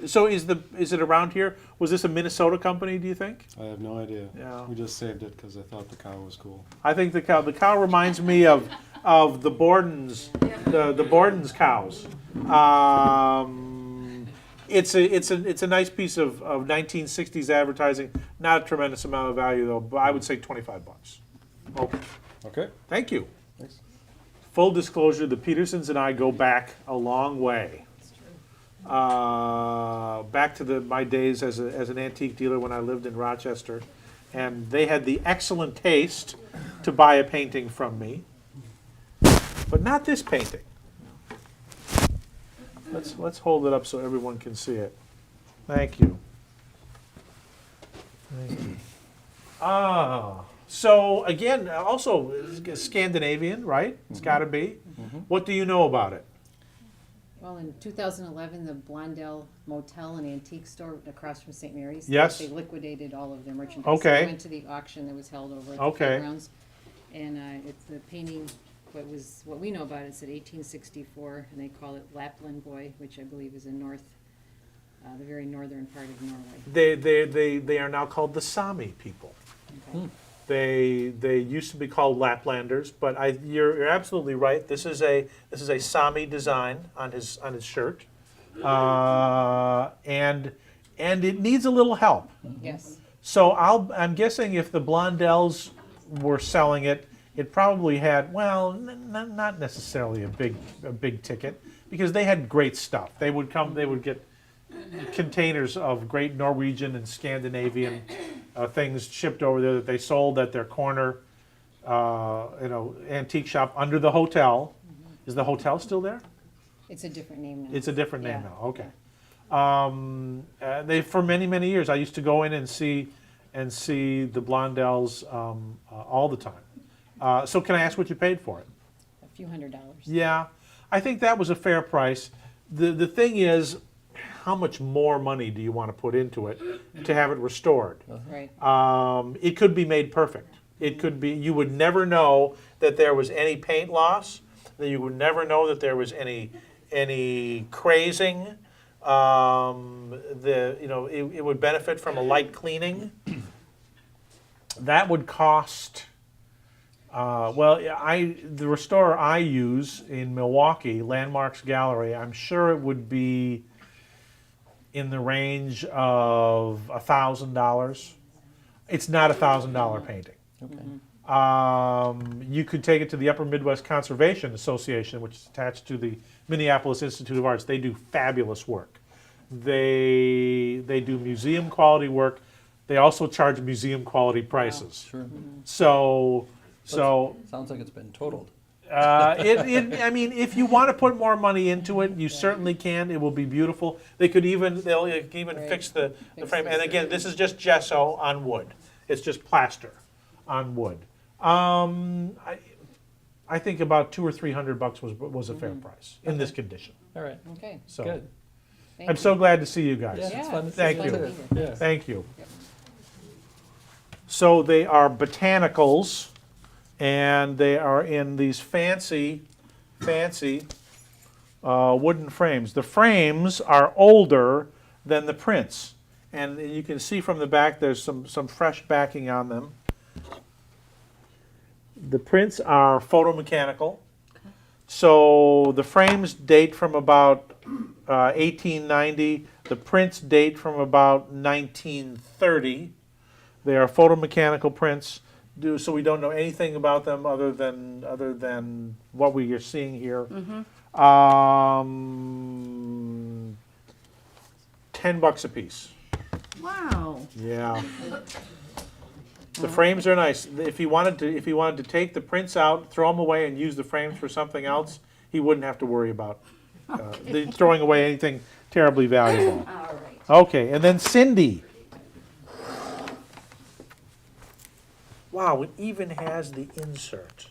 Speaker 1: So is it around here? Was this a Minnesota company, do you think?
Speaker 18: I have no idea.
Speaker 1: Yeah.
Speaker 18: We just saved it because I thought the cow was cool.
Speaker 1: I think the cow reminds me of the Borden's the Borden's cows. It's a nice piece of 1960s advertising. Not a tremendous amount of value though, but I would say 25 bucks. Okay.
Speaker 18: Okay.
Speaker 1: Thank you.
Speaker 18: Thanks.
Speaker 1: Full disclosure, the Petersons and I go back a long way. Back to my days as an antique dealer when I lived in Rochester, and they had the excellent taste to buy a painting from me, but not this painting. Let's hold it up so everyone can see it. Thank you. Thank you. So again, also Scandinavian, right? It's got to be. What do you know about it?
Speaker 19: Well, in 2011, the Blondell Motel and Antique Store across from St. Mary's.
Speaker 1: Yes.
Speaker 19: They liquidated all of their merchandise.
Speaker 1: Okay.
Speaker 19: I went to the auction that was held over at the
Speaker 1: Okay.
Speaker 19: fairgrounds. And it's the painting, what we know about it, it's at 1864, and they call it Lapland Boy, which I believe is in the very northern part of Norway.
Speaker 1: They are now called the Sami people. They used to be called Laplanders, but you're absolutely right. This is a Sami design on his shirt, and it needs a little help.
Speaker 19: Yes.
Speaker 1: So I'm guessing if the Blondels were selling it, it probably had, well, not necessarily a big ticket, because they had great stuff. They would get containers of great Norwegian and Scandinavian things shipped over there that they sold at their corner, antique shop under the hotel. Is the hotel still there?
Speaker 19: It's a different name now.
Speaker 1: It's a different name now. Okay. They for many years I used to go in and see the Blondels all the time. So can I ask what you paid for it?
Speaker 19: A few $100s.
Speaker 1: Yeah, I think that was a fair price. The thing is, how much more money do you want to put into it to have it restored?
Speaker 19: Right.
Speaker 1: It could be made perfect. It could be. You would never know that there was any paint loss. That you would never know that there was any crazing. It would benefit from a light cleaning. That would cost. The restorer I use in Milwaukee, Landmarks Gallery, I'm sure it would be in the range of $1,000. It's not a $1,000 painting.
Speaker 20: Okay.
Speaker 1: You could take it to the Upper Midwest Conservation Association, which is attached to the Minneapolis Institute of Arts. They do fabulous work. They do museum quality work. They also charge museum quality prices.
Speaker 20: Sure.
Speaker 1: So
Speaker 20: sounds like it's been totaled.
Speaker 1: I mean, if you want to put more money into it, you certainly can. It will be beautiful. They'll even fix the frame. And again, this is just gesso on wood. It's just plaster on wood. I think about $200 or $300 was a fair price in this condition.
Speaker 20: All right.
Speaker 19: Okay.
Speaker 1: So
Speaker 20: Good.
Speaker 1: I'm so glad to see you guys.
Speaker 20: Yeah, it's fun to see
Speaker 1: Thank
Speaker 20: you
Speaker 1: you.
Speaker 20: too. Yeah.
Speaker 1: Thank you. So they are botanicals, and they are in these fancy wooden frames. The frames are older than the prints, and you can see from the back there's some fresh backing on them. The prints are photomechanical, so the frames date from about 1890. The prints date from about 1930. They are photomechanical prints. So we don't know anything about them other than what we are seeing here. $10 a piece.
Speaker 2: Wow.
Speaker 1: Yeah. The frames are nice. If he wanted to take the prints out, throw them away, and use the frames for something else, he wouldn't have to worry about throwing away anything terribly valuable.
Speaker 2: All right.
Speaker 1: Okay, and then Cindy. Wow, it even has the insert.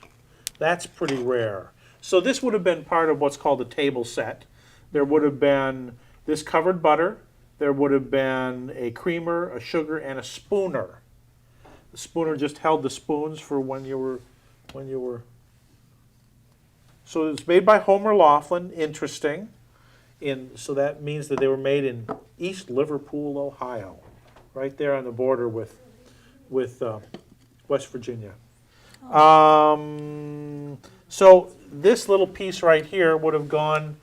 Speaker 1: That's pretty rare. So this would have been part of what's called a table set. There would have been this covered butter. There would have been a creamer, a sugar, and a spooner. The spooner just held the spoons for when you were. So it's made by Homer Laughlin. Interesting. So that means that they were made in East Liverpool, Ohio, right there on the border with West Virginia. So this little piece right here would have gone,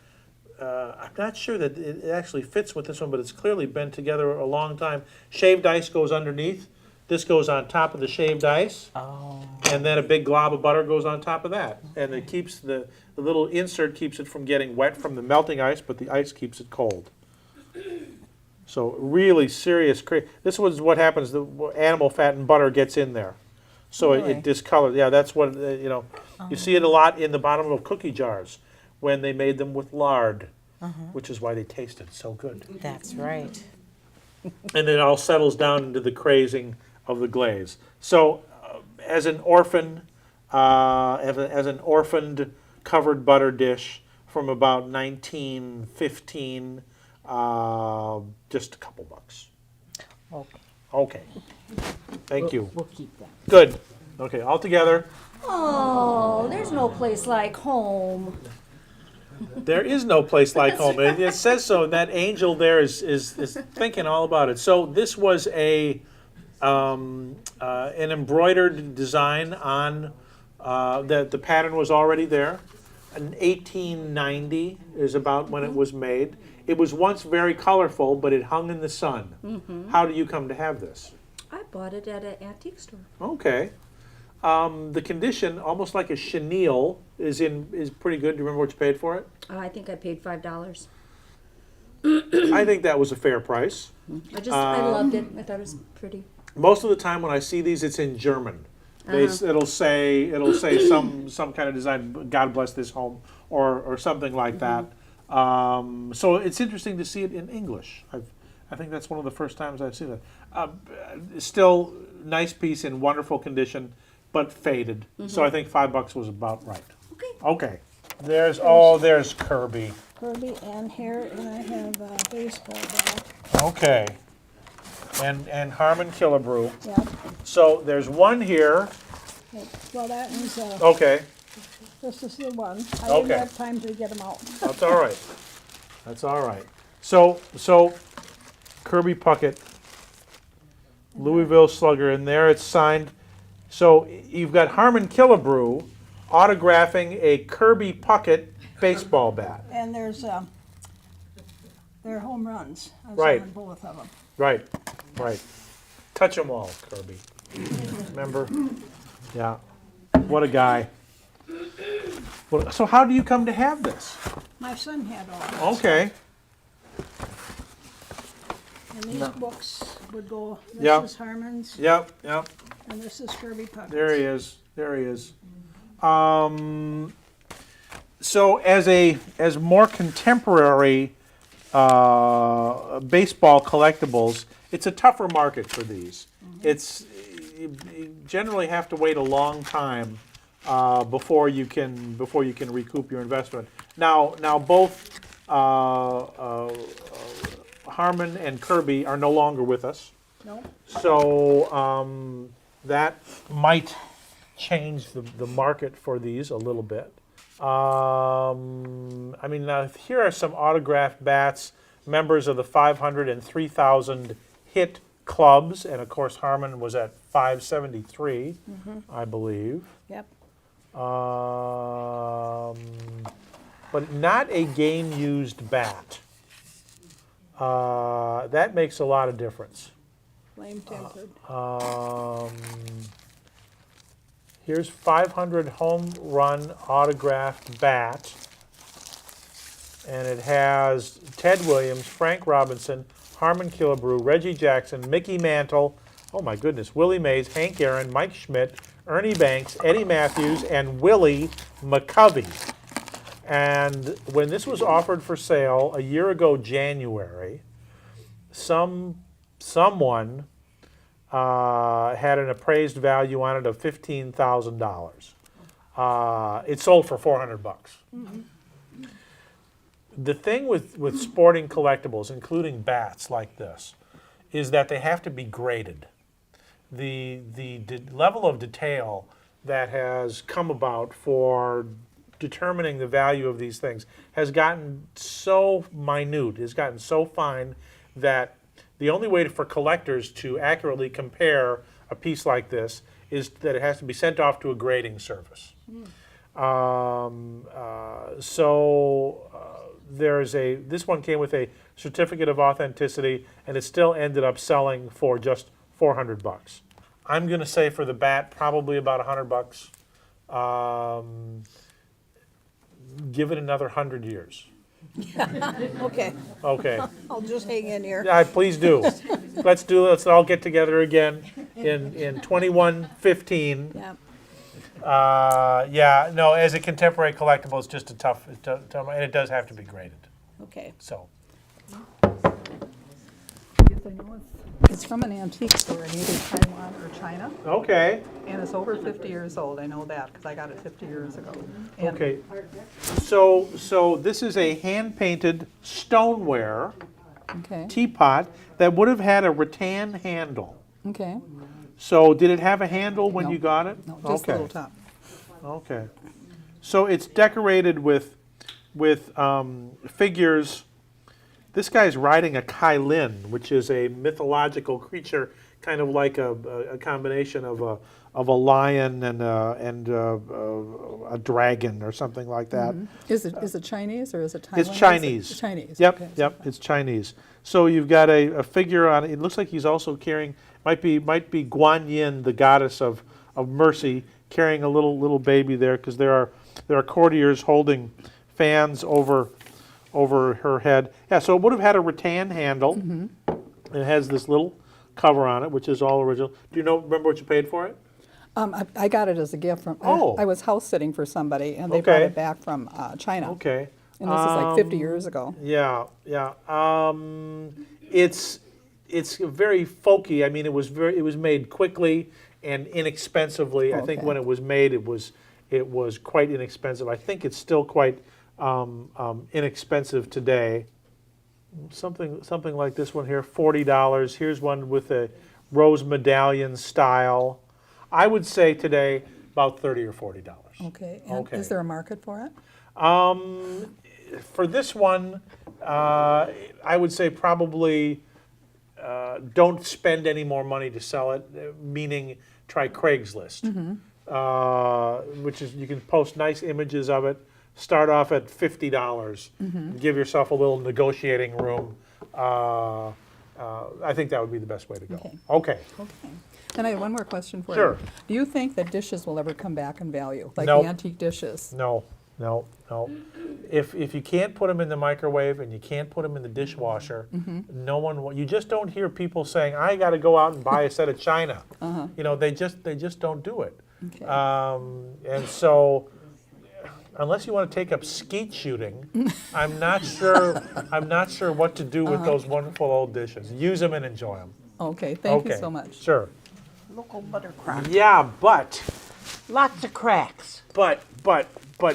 Speaker 1: I'm not sure that it actually fits with this one, but it's clearly been together a long time. Shaved ice goes underneath. This goes on top of the shaved ice.
Speaker 20: Oh.
Speaker 1: And then a big glob of butter goes on top of that. And it keeps the little insert keeps it from getting wet from the melting ice, but the ice keeps it cold. So really serious. This was what happens, the animal fat and butter gets in there. So it discolored. Yeah, that's what, you see it a lot in the bottom of cookie jars when they made them with lard, which is why they tasted so good.
Speaker 14: That's right.
Speaker 1: And it all settles down into the crazing of the glaze. So as an orphaned covered butter dish from about 1915, just a couple bucks.
Speaker 14: Okay.
Speaker 1: Okay. Thank you.
Speaker 14: We'll keep that.
Speaker 1: Good. Okay, all together,
Speaker 2: Oh, there's no place like home.
Speaker 1: There is no place like home. It says so. That angel there is thinking all about it. So this was an embroidered design on the pattern was already there. In 1890 is about when it was made. It was once very colorful, but it hung in the sun.
Speaker 2: Mm-hmm.
Speaker 1: How do you come to have this?
Speaker 2: I bought it at an antique store.
Speaker 1: Okay. The condition, almost like a chenille, is pretty good. Do you remember what you paid for it?
Speaker 2: I think I paid $5.
Speaker 1: I think that was a fair price.
Speaker 2: I loved it. I thought it was pretty.
Speaker 1: Most of the time when I see these, it's in German. It'll say some kind of design. God bless this home, or something like that. So it's interesting to see it in English. I think that's one of the first times I've seen that. Still nice piece in wonderful condition, but faded. So I think $5 was about right. Okay. There's Kirby.
Speaker 2: Kirby and here, and I have a baseball bat.
Speaker 1: Okay. And Harmon Killebrew.
Speaker 2: Yep.
Speaker 1: So there's one here.
Speaker 2: Well, that is,
Speaker 1: Okay.
Speaker 2: this is the one. I
Speaker 1: Okay.
Speaker 2: didn't have time to get them out.
Speaker 1: That's all right. That's all right. So Kirby Puckett, Louisville Slugger, and there it's signed. So you've got Harmon Killebrew autographing a Kirby Puckett baseball bat.
Speaker 2: And there's, they're home runs. I was
Speaker 1: Right.
Speaker 2: on both of them.
Speaker 1: Right. Touch 'em all, Kirby. Remember? Yeah. What a guy. So how do you come to have this?
Speaker 2: My son had all this.
Speaker 1: Okay.
Speaker 2: And these books would go,
Speaker 1: Yep.
Speaker 2: this is Harmon's,
Speaker 1: Yep.
Speaker 2: and this is Kirby Puckett.
Speaker 1: There he is. So as more contemporary baseball collectibles, it's a tougher market for these. It's you generally have to wait a long time before you can recoup your investment. Now both Harmon and Kirby are no longer with us.
Speaker 2: No.
Speaker 1: So that might change the market for these a little bit. I mean, now here are some autographed bats, members of the 500 and 3,000 hit clubs, and of course Harmon was at 573, I believe.
Speaker 2: Yep.
Speaker 1: But not a game-used bat. That makes a lot of difference.
Speaker 2: Flame tempered.
Speaker 1: Here's 500 home run autographed bat. And it has Ted Williams, Frank Robinson, Harmon Killebrew, Reggie Jackson, Mickey Mantle, oh my goodness, Willie Mays, Hank Aaron, Mike Schmidt, Ernie Banks, Eddie Matthews, and Willie McCovey. And when this was offered for sale a year ago, January, someone had an appraised value on it of $15,000. It sold for $400. The thing with sporting collectibles, including bats like this, is that they have to be graded. The level of detail that has come about for determining the value of these things has gotten so minute, has gotten so fine, that the only way for collectors to accurately compare a piece like this is that it has to be sent off to a grading service. This one came with a certificate of authenticity, and it still ended up selling for just $400. I'm going to say for the bat, probably about $100. Give it another 100 years.
Speaker 2: Okay.
Speaker 1: Okay.
Speaker 2: I'll just hang in here.
Speaker 1: Yeah, please do. Let's all get together again in 2115.
Speaker 2: Yeah.
Speaker 1: Yeah, no, as a contemporary collectible, it's just a tough, and it does have to be graded.
Speaker 2: Okay.
Speaker 1: So,
Speaker 21: Yes, I know it's from an antique store in either Taiwan or China.
Speaker 1: okay,
Speaker 21: And it's over 50 years old. I know that because I got it 50 years ago. And
Speaker 1: okay. So this is a hand-painted stoneware
Speaker 21: Okay.
Speaker 1: teapot that would have had a rattan handle.
Speaker 21: Okay.
Speaker 1: So did it have a handle when
Speaker 21: No.
Speaker 1: you got it?
Speaker 21: No, just the
Speaker 1: Okay.
Speaker 21: little top.
Speaker 1: Okay. So it's decorated with figures. This guy's riding a Kailin, which is a mythological creature, kind of like a combination of a lion and a dragon or something like that.
Speaker 21: Is it Chinese or is it Taiwanese?
Speaker 1: It's Chinese.
Speaker 21: It's Chinese.
Speaker 1: Yep,
Speaker 21: okay.
Speaker 1: yep. It's Chinese. So you've got a figure on it. It looks like he's also carrying might be Guan Yin, the goddess of mercy, carrying a little baby there, because there are courtiers holding fans over her head. Yeah, so it would have had a rattan handle. It has this little cover on it, which is all original. Do you remember what you paid for it?
Speaker 21: I got it as a gift from.
Speaker 1: Oh.
Speaker 21: I was house sitting for somebody, and they brought it back from China.
Speaker 1: Okay.
Speaker 21: And this is like 50 years ago.
Speaker 1: Yeah, yeah. It's very folky. I mean, it was made quickly and inexpensively. I think
Speaker 21: Okay.
Speaker 1: when it was made, it was quite inexpensive. I think it's still quite inexpensive today. Something like this one here, $40. Here's one with a rose medallion style. I would say today about $30 or $40.
Speaker 21: Okay. And is there a market for it?
Speaker 1: For this one, I would say probably don't spend any more money to sell it, meaning try Craigslist, which is you can post nice images of it. Start off at $50. Give yourself a little negotiating room. I think that would be the best way to go. Okay.
Speaker 21: And I have one more question for
Speaker 1: Sure.
Speaker 21: you. Do you think that dishes will ever come back in value, like
Speaker 1: Nope.
Speaker 21: the antique dishes?
Speaker 1: No. If you can't put them in the microwave and you can't put them in the dishwasher, no one. You just don't hear people saying, "I got to go out and buy a set of china." They just don't do it.
Speaker 21: Okay.
Speaker 1: And so, unless you want to take up skeet shooting, I'm not sure what to do with those wonderful old dishes. Use them and enjoy them.
Speaker 21: Okay. Thank you so much.
Speaker 1: Sure.
Speaker 14: Local butter crock.
Speaker 1: Yeah, but
Speaker 14: Lots of cracks.
Speaker 1: but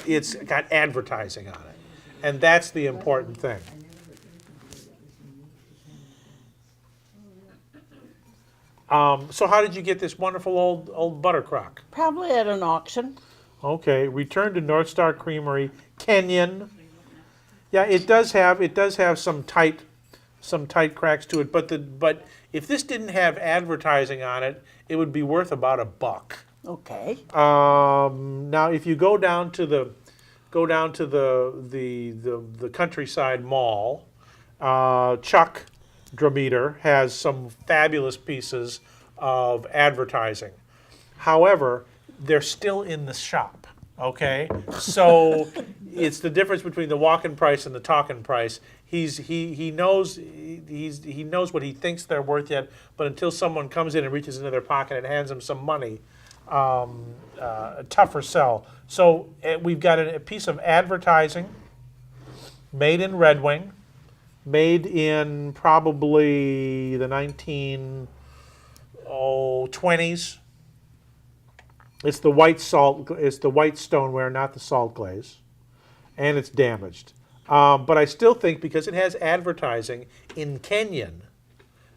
Speaker 1: it's got advertising on it, and that's the important thing. So how did you get this wonderful old butter crock?
Speaker 14: Probably at an auction.
Speaker 1: Okay, return to North Star Creamery, Kenyon. Yeah, it does have some tight cracks to it, but if this didn't have advertising on it, it would be worth about $1.
Speaker 14: Okay.
Speaker 1: Now, if you go down to the Countryside Mall, Chuck Drameter has some fabulous pieces of advertising. However, they're still in the shop. Okay, so it's the difference between the walk-in price and the talking price. He knows what he thinks they're worth yet, but until someone comes in and reaches into their pocket and hands him some money, a tougher sell. So we've got a piece of advertising made in Red Wing, made in probably the 1920s. It's the white stoneware, not the salt glaze, and it's damaged. But I still think because it has advertising in Kenyon,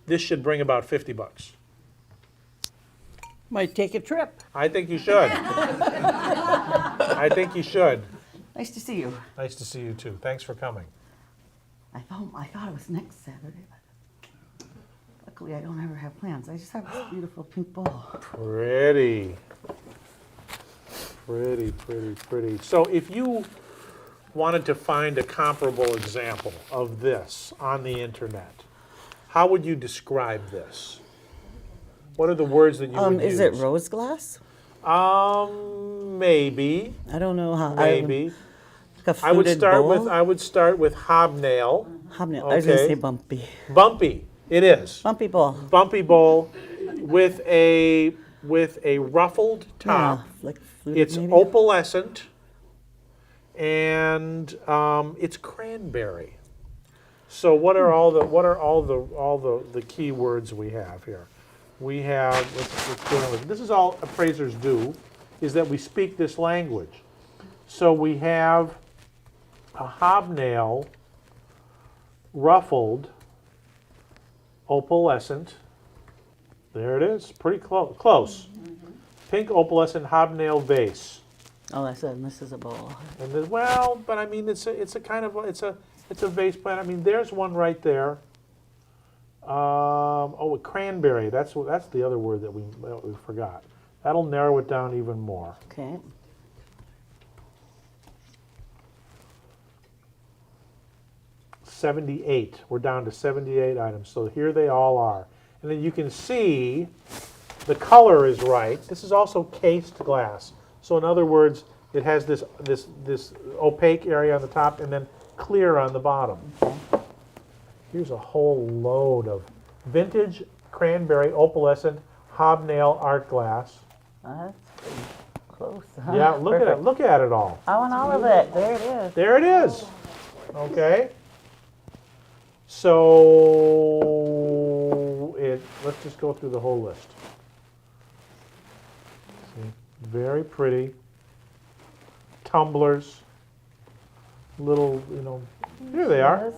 Speaker 1: this should bring about $50.
Speaker 14: Might take a trip.
Speaker 1: I think you should. I think you should.
Speaker 15: Nice to see you.
Speaker 1: Nice to see you too. Thanks for coming.
Speaker 15: I thought it was next Saturday, but luckily I don't ever have plans. I just have this beautiful pink bowl.
Speaker 1: Pretty. So if you wanted to find a comparable example of this on the internet, how would you describe this? What are the words that you would use?
Speaker 15: Is it rose glass?
Speaker 1: Maybe.
Speaker 15: I don't know how.
Speaker 1: Maybe.
Speaker 15: Like a
Speaker 1: I would
Speaker 15: fluted
Speaker 1: start
Speaker 15: bowl?
Speaker 1: with hobnail.
Speaker 15: Hobnail. I was gonna say bumpy.
Speaker 1: Bumpy. It is.
Speaker 15: Bumpy bowl.
Speaker 1: Bumpy bowl with a ruffled top.
Speaker 15: Yeah, like fluted
Speaker 1: It's
Speaker 15: maybe?
Speaker 1: opalescent, and it's cranberry. So what are all the key words we have here? We have let's go on with it. This is all appraisers do, is that we speak this language. So we have a hobnail, ruffled, opalescent. There it is, pretty close. Pink opalescent hobnail vase.
Speaker 10: Oh, I said this is a bowl.
Speaker 1: And then, well, but I mean, it's a kind of, it's a vase plant. I mean, there's one right there. Oh, a cranberry, that's the other word that we forgot. That'll narrow it down even more.
Speaker 10: Okay.
Speaker 1: '78. We're down to 78 items. So here they all are. And then you can see the color is right. This is also cased glass. So in other words, it has this opaque area on the top and then clear on the bottom. Here's a whole load of vintage cranberry opalescent hobnail art glass.
Speaker 10: That's pretty close.
Speaker 1: Yeah, look at it all.
Speaker 10: I want all of it. There it is.
Speaker 1: There it is. Okay. So let's just go through the whole list. See, very pretty. Tumblers. Little, here they are.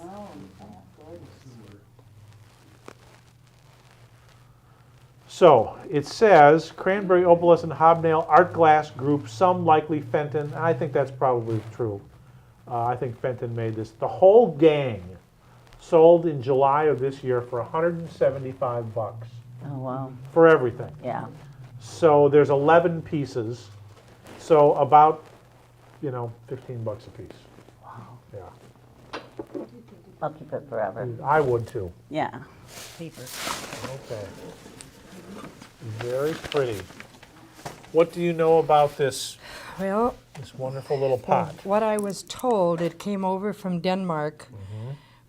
Speaker 1: So it says cranberry opalescent hobnail art glass group, some likely Fenton. I think that's probably true. I think Fenton made this. The whole gang sold in July of this year for $175.
Speaker 10: Oh, wow.
Speaker 1: For everything.
Speaker 10: Yeah.
Speaker 1: So there's 11 pieces. So about, $15 a piece.
Speaker 10: Wow.
Speaker 1: Yeah.
Speaker 10: I'll keep it forever.
Speaker 1: I would too.
Speaker 10: Yeah. Paper.
Speaker 1: Okay. Very pretty. What do you know about this
Speaker 4: Well,
Speaker 1: wonderful little pot?
Speaker 4: what I was told, it came over from Denmark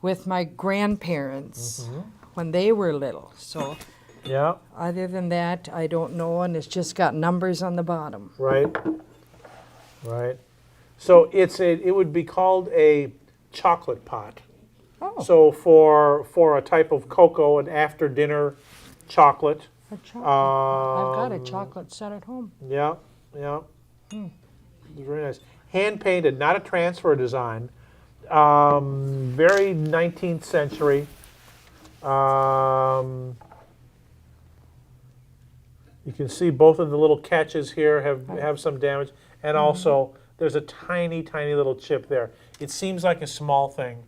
Speaker 4: with my grandparents when they were little. So
Speaker 1: Yeah.
Speaker 4: other than that, I don't know, and it's just got numbers on the bottom.
Speaker 1: Right. Right. So it would be called a chocolate pot.
Speaker 4: Oh.
Speaker 1: So for a type of cocoa, an after dinner chocolate.
Speaker 4: A chocolate. I've got a chocolate set at home.
Speaker 1: Yeah, yeah. It's very nice. Hand painted, not a transfer design. Very 19th century. You can see both of the little catches here have some damage, and also there's a tiny, tiny little chip there. It seems like a small thing,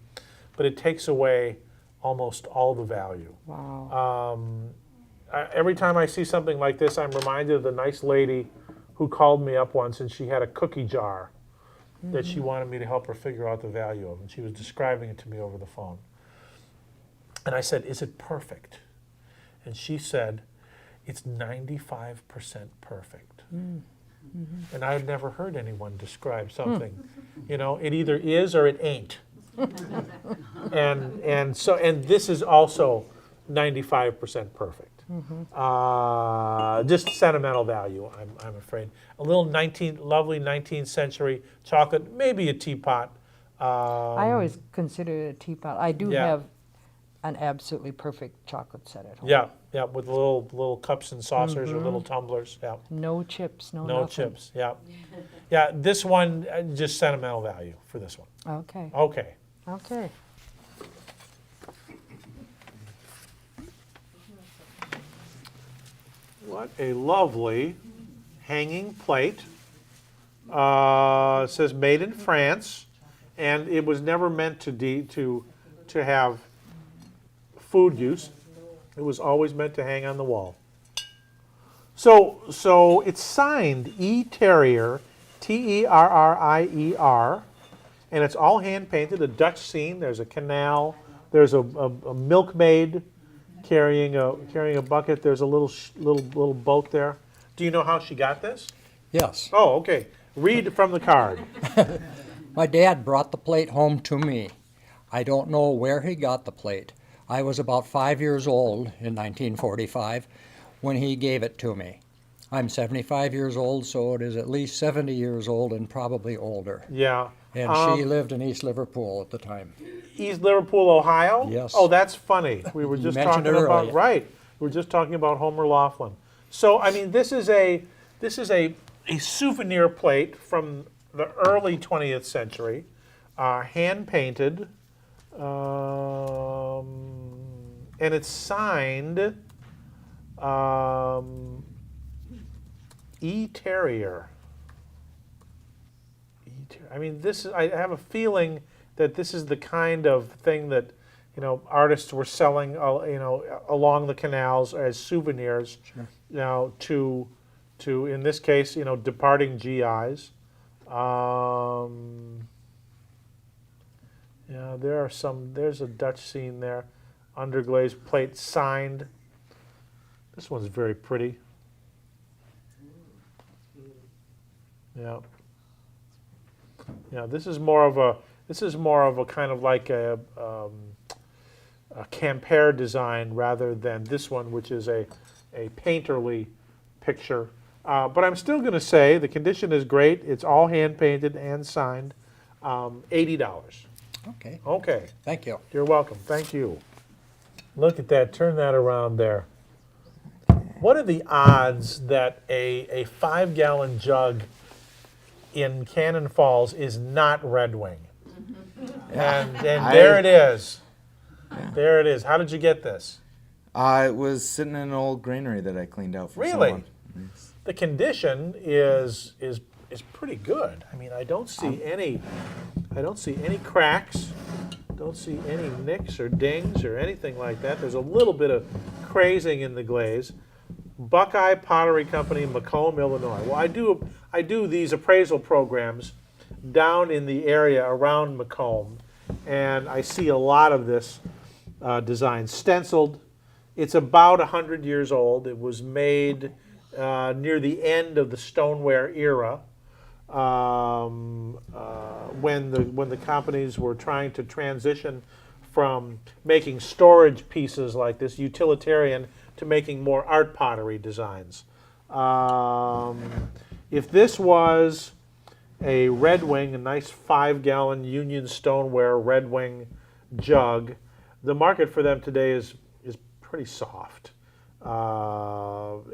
Speaker 1: but it takes away almost all the value.
Speaker 4: Wow.
Speaker 1: Every time I see something like this, I'm reminded of the nice lady who called me up once, and she had a cookie jar that she wanted me to help her figure out the value of, and she was describing it to me over the phone. And I said, "Is it perfect?" And she said, "It's 95% perfect." And I had never heard anyone describe something. It either is or it ain't. and this is also 95% perfect. Just sentimental value, I'm afraid. A little lovely 19th century chocolate, maybe a teapot.
Speaker 4: I always consider it a teapot. I do
Speaker 1: Yeah.
Speaker 4: have an absolutely perfect chocolate set at home.
Speaker 1: Yeah, yeah, with little cups and saucers or little tumblers. Yeah.
Speaker 4: No chips, no
Speaker 1: No
Speaker 4: nothing.
Speaker 1: chips. Yeah. Yeah. This one, just sentimental value for this one.
Speaker 4: Okay.
Speaker 1: Okay.
Speaker 4: Okay.
Speaker 1: What a lovely hanging plate. It says made in France, and it was never meant to have food use. It was always meant to hang on the wall. So it's signed E. Terrier, Terrier, and it's all hand painted. A Dutch scene. There's a canal. There's a milkmaid carrying a bucket. There's a little boat there. Do you know how she got this?
Speaker 20: Yes.
Speaker 1: Oh, okay. Read from the card.
Speaker 20: My dad brought the plate home to me. I don't know where he got the plate. I was about 5 years old in 1945 when he gave it to me. I'm 75 years old, so it is at least 70 years old and probably older.
Speaker 1: Yeah.
Speaker 20: And she lived in East Liverpool at the time.
Speaker 1: East Liverpool, Ohio?
Speaker 20: Yes.
Speaker 1: Oh, that's funny. We were just
Speaker 20: mentioned
Speaker 1: talking
Speaker 20: it
Speaker 1: about
Speaker 20: earlier.
Speaker 1: right. We were just talking about Homer Laughlin. So I mean, this is a souvenir plate from the early 20th century, hand painted, and it's signed E. Terrier. I mean, I have a feeling that this is the kind of thing that, artists were selling, along the canals as souvenirs.
Speaker 20: Sure.
Speaker 1: To in this case, departing GIs. Yeah, there's a Dutch scene there. Underglazed plate signed. This one's very pretty. Yeah. Yeah, this is more of a kind of like a Campere design rather than this one, which is a painterly picture. But I'm still going to say the condition is great. It's all hand painted and signed. $80.
Speaker 20: Okay.
Speaker 1: Okay.
Speaker 20: Thank you.
Speaker 1: You're welcome. Thank you. Look at that. Turn that around there. What are the odds that a 5-gallon jug in Cannon Falls is not Red Wing? And there it is.
Speaker 5: Yeah.
Speaker 1: There it is. How did you get this?
Speaker 5: It was sitting in an old granary that I cleaned out for
Speaker 1: Really?
Speaker 5: someone. Yes.
Speaker 1: The condition is pretty good. I mean, I don't see any cracks. Don't see any nicks or dings or anything like that. There's a little bit of crazing in the glaze. Buckeye Pottery Company, Macomb, Illinois. Well, I do these appraisal programs down in the area around Macomb, and I see a lot of this design stenciled. It's about 100 years old. It was made near the end of the stoneware era, when the companies were trying to transition from making storage pieces like this, utilitarian, to making more art pottery designs. If this was a Red Wing, a nice 5-gallon Union stoneware Red Wing jug, the market for them today is pretty soft. $25,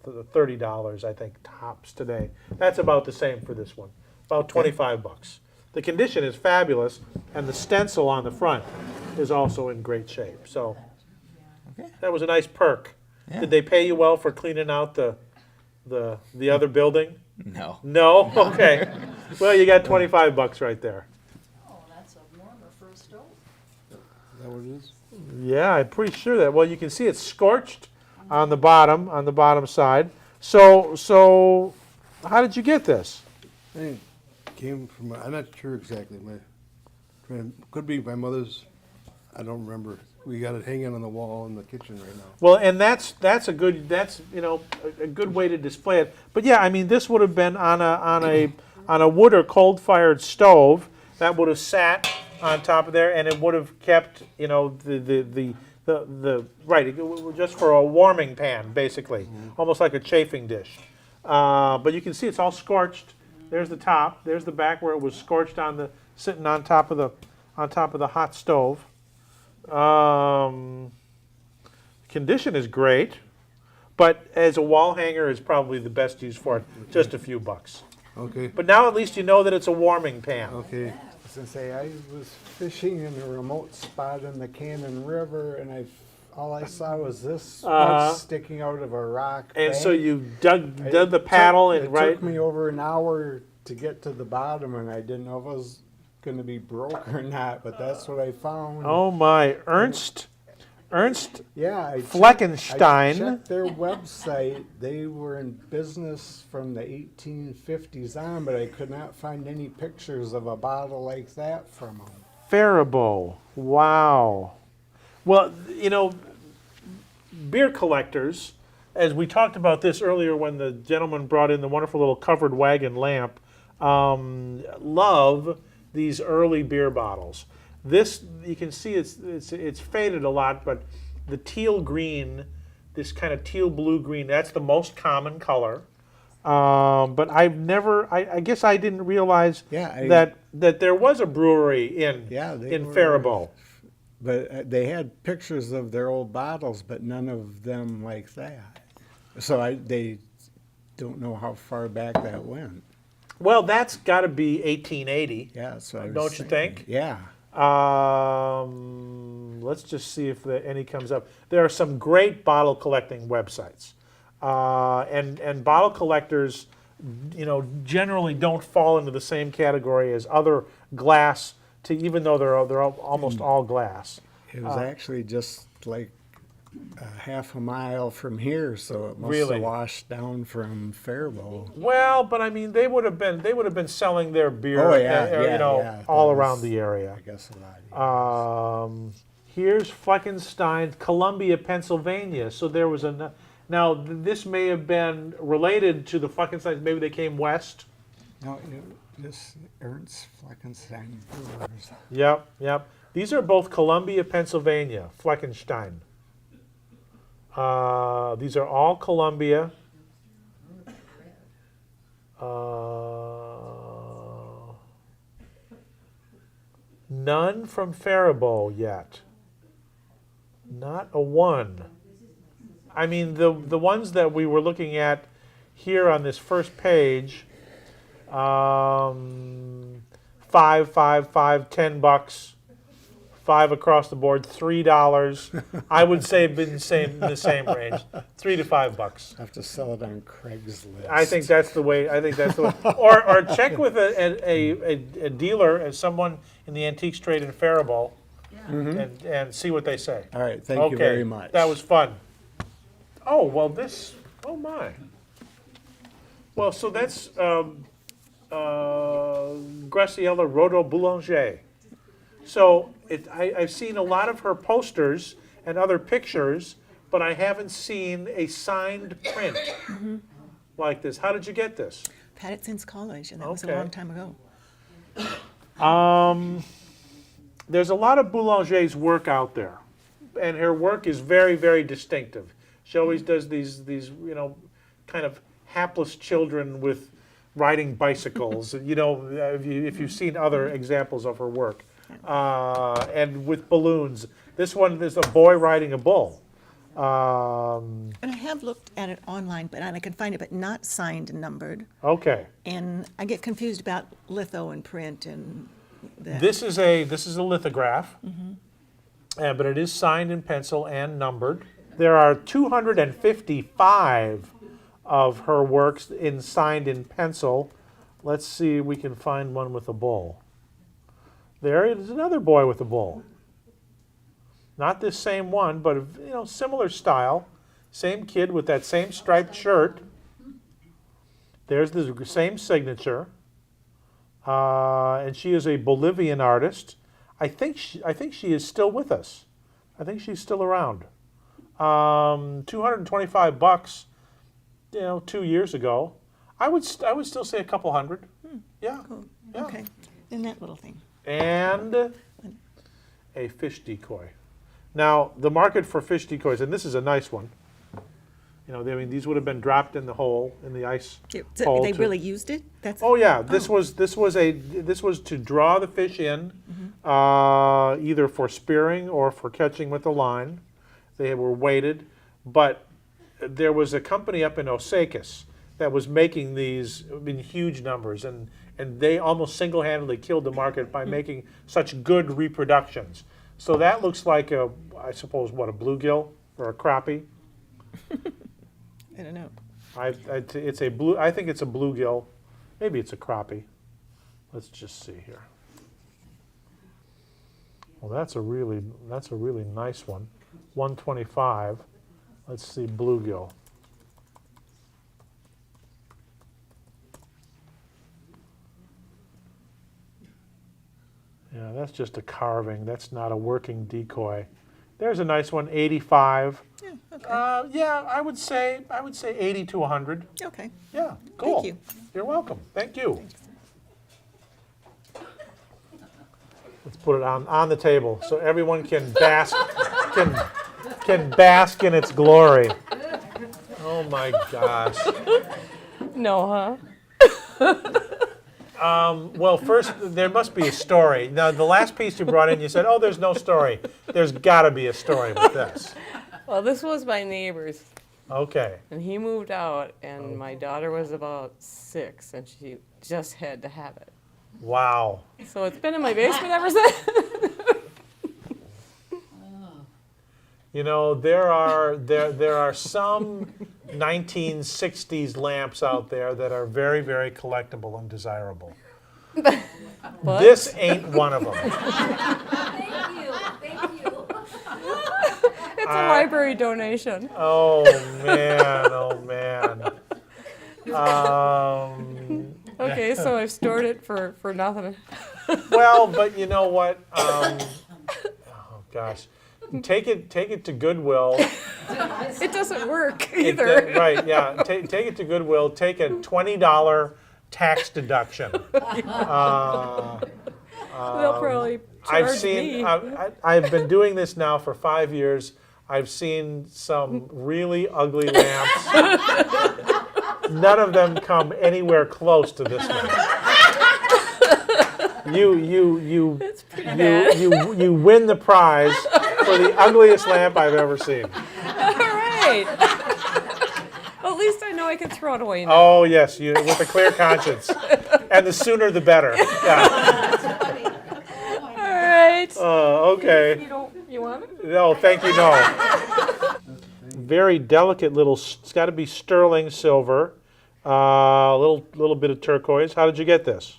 Speaker 1: $30, I think, tops today. That's about the same for this one, about 25 bucks. The condition is fabulous, and the stencil on the front is also in great shape. So that was a nice perk.
Speaker 5: Yeah.
Speaker 1: Did they pay you well for cleaning out the other building?
Speaker 5: No.
Speaker 1: No? Okay. Well, you got 25 bucks right there.
Speaker 10: Oh, that's a warmer for a stove.
Speaker 18: Is that what it is?
Speaker 1: Yeah, I'm pretty sure that. Well, you can see it's scorched on the bottom side. So how did you get this?
Speaker 18: I think it came from, I'm not sure exactly. Could be my mother's, I don't remember. We got it hanging on the wall in the kitchen right now.
Speaker 1: Well, and that's a good way to display it. But yeah, I mean, this would have been on a wood or coal-fired stove that would have sat on top of there, and it would have kept the right, just for a warming pan, basically, almost like a chafing dish. But you can see it's all scorched. There's the top. There's the back where it was scorched sitting on top of the hot stove. Condition is great, but as a wall hanger is probably the best use for it. Just a few bucks.
Speaker 18: Okay.
Speaker 1: But now at least you know that it's a warming pan.
Speaker 18: Okay.
Speaker 22: I was gonna say, I was fishing in a remote spot in the Cannon River, and all I saw was this much sticking out of a rock
Speaker 1: And
Speaker 22: bank.
Speaker 1: so you dug the paddle
Speaker 22: It
Speaker 1: and right.
Speaker 22: took me over an hour to get to the bottom, and I didn't know if it was going to be broke or not, but that's what I found.
Speaker 1: Oh my, Ernst
Speaker 22: Yeah, I
Speaker 1: Fleckenstein.
Speaker 22: checked their website. They were in business from the 1850s on, but I could not find any pictures of a bottle like that from them.
Speaker 1: Faribault. Wow. Well, beer collectors, as we talked about this earlier when the gentleman brought in the wonderful little covered wagon lamp, love these early beer bottles. This, you can see it's faded a lot, but the teal green, this kind of teal blue green, that's the most common color. But I guess I didn't realize that there was a brewery in Faribault.
Speaker 22: But they had pictures of their old bottles, but none of them like that. So they don't know how far back that went.
Speaker 1: Well, that's got to be 1880.
Speaker 22: Yeah, so I was
Speaker 1: don't you think?
Speaker 22: Yeah.
Speaker 1: Let's just see if any comes up. There are some great bottle collecting websites, and bottle collectors generally don't fall into the same category as other glass, even though they're almost all glass.
Speaker 22: It was actually just like half a mile from here, so it must
Speaker 1: Really?
Speaker 22: have washed down from Faribault.
Speaker 1: Well, but I mean, they would have been selling their beer,
Speaker 22: Oh, yeah,
Speaker 1: all
Speaker 22: that
Speaker 1: around
Speaker 22: was,
Speaker 1: the area.
Speaker 22: I guess a lot.
Speaker 1: Here's Fleckenstein, Columbia, Pennsylvania. So there was a. Now this may have been related to the Fleckensteins. Maybe they came west.
Speaker 22: No, this Ernst Fleckenstein Brewers.
Speaker 1: Yep. These are both Columbia, Pennsylvania, Fleckenstein. These are all Columbia. None from Faribault yet. Not a one. I mean, the ones that we were looking at here on this first page, $5, $10, $5 across the board, $3. I would say been in the same range, $3 to $5.
Speaker 22: I have to sell it on Craigslist.
Speaker 1: I think that's the way. Or check with a dealer, as someone in the antiques trade in Faribault, and see what they say.
Speaker 22: All right, thank you very much.
Speaker 1: That was fun. Oh well, oh my. Well, so that's Graciela Rodo Boulanger. So I've seen a lot of her posters and other pictures, but I haven't seen a signed print like this. How did you get this?
Speaker 6: I've had it since college, and that was a
Speaker 1: Okay.
Speaker 6: long time ago.
Speaker 1: There's a lot of Boulanger's work out there, and her work is very, very distinctive. She always does these kind of hapless children with riding bicycles. If you've seen other examples of her work, and with balloons. This one, there's a boy riding a bull.
Speaker 6: And I have looked at it online, and I can find it, but not signed and numbered.
Speaker 1: Okay.
Speaker 6: And I get confused about litho and print and that.
Speaker 1: This is a lithograph, but it is signed in pencil and numbered. There are 255 of her works signed in pencil. Let's see if we can find one with a bull. There is another boy with a bull. Not this same one, but similar style. Same kid with that same striped shirt. There's the same signature. And she is a Bolivian artist. I think she is still with us. I think she's still around. $225, 2 years ago. I would still say a couple hundred. Yeah.
Speaker 6: Cool.
Speaker 1: Yeah.
Speaker 6: Okay. Then that little thing.
Speaker 1: And a fish decoy. Now, the market for fish decoys, and this is a nice one. These would have been dropped in the hole, in the ice hole.
Speaker 6: They really used it?
Speaker 1: Oh yeah, this was to draw the fish in, either for spearing or for catching with a line. They were weighted, but there was a company up in Osakis that was making these in huge numbers, and they almost single-handedly killed the market by making such good reproductions. So that looks like I suppose, a bluegill or a crappie?
Speaker 6: I don't know.
Speaker 1: I think it's a bluegill. Maybe it's a crappie. Let's just see here. Well, that's a really nice one. 125. Let's see, bluegill. Yeah, that's just a carving. That's not a working decoy. There's a nice one, 85.
Speaker 6: Yeah, okay.
Speaker 1: I would say 80 to 100.
Speaker 6: Okay.
Speaker 1: Yeah, cool.
Speaker 6: Thank you.
Speaker 1: You're welcome. Thank you. Let's put it on the table so everyone can bask can bask in its glory. Oh my gosh.
Speaker 17: No,
Speaker 1: Well, first, there must be a story. Now, the last piece you brought in, you said, oh, there's no story. There's got to be a story with this.
Speaker 17: Well, this was my neighbor's.
Speaker 1: Okay.
Speaker 17: And he moved out, and my daughter was about 6, and she just had to have it.
Speaker 1: Wow.
Speaker 17: So it's been in my basement ever since.
Speaker 1: There are some 1960s lamps out there that are very, very collectible and desirable.
Speaker 17: But-
Speaker 1: This ain't one of them.
Speaker 17: It's a library donation.
Speaker 1: Oh man, oh man.
Speaker 17: Okay, so I've stored it for nothing.
Speaker 1: Well, but you know what? Oh gosh, take it to Goodwill.
Speaker 17: It doesn't work
Speaker 1: It-
Speaker 17: either.
Speaker 1: right? Yeah. Take it to Goodwill. Take a $20 tax deduction.
Speaker 17: They'll probably
Speaker 1: I've
Speaker 17: charge
Speaker 1: seen.
Speaker 17: me.
Speaker 1: I've been doing this now for 5 years. I've seen some really ugly lamps. None of them come anywhere close to this one. You win the prize for the ugliest lamp I've ever seen.
Speaker 17: All right. Well, at least I know I can throw it away now.
Speaker 1: Oh yes, you with a clear conscience, and the sooner the better. Yeah.
Speaker 17: All right.
Speaker 1: Okay.
Speaker 17: You want it?
Speaker 1: No, thank you. No. Very delicate little. It's got to be sterling silver. Little bit of turquoise. How did you get this?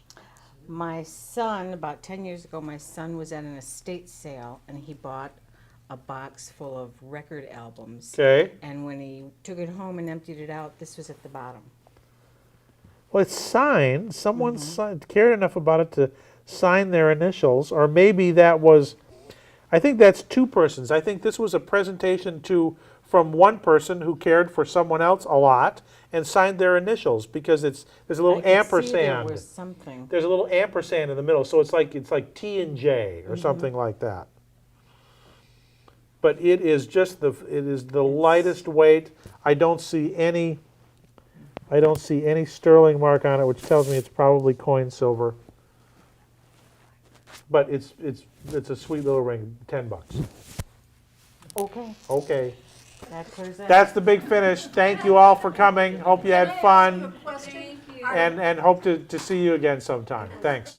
Speaker 14: My son, about 10 years ago, my son was at an estate sale and he bought a box full of record albums.
Speaker 1: Okay.
Speaker 14: And when he took it home and emptied it out, this was at the bottom.
Speaker 1: Well, it's signed. Someone cared enough about it to sign their initials, or maybe that was. I think that's two persons. I think this was a presentation from one person who cared for someone else a lot and signed their initials because there's a little
Speaker 14: I could see
Speaker 1: ampersand.
Speaker 14: there was something.
Speaker 1: There's a little ampersand in the middle, so it's like T and J or something like that. But it is just the lightest weight. I don't see any sterling mark on it, which tells me it's probably coin silver. But it's a sweet little ring, $10.
Speaker 14: Okay.
Speaker 1: Okay.
Speaker 14: That clears that.
Speaker 1: That's the big finish. Thank you all for coming. Hope you had fun. And hope to see you again sometime. Thanks.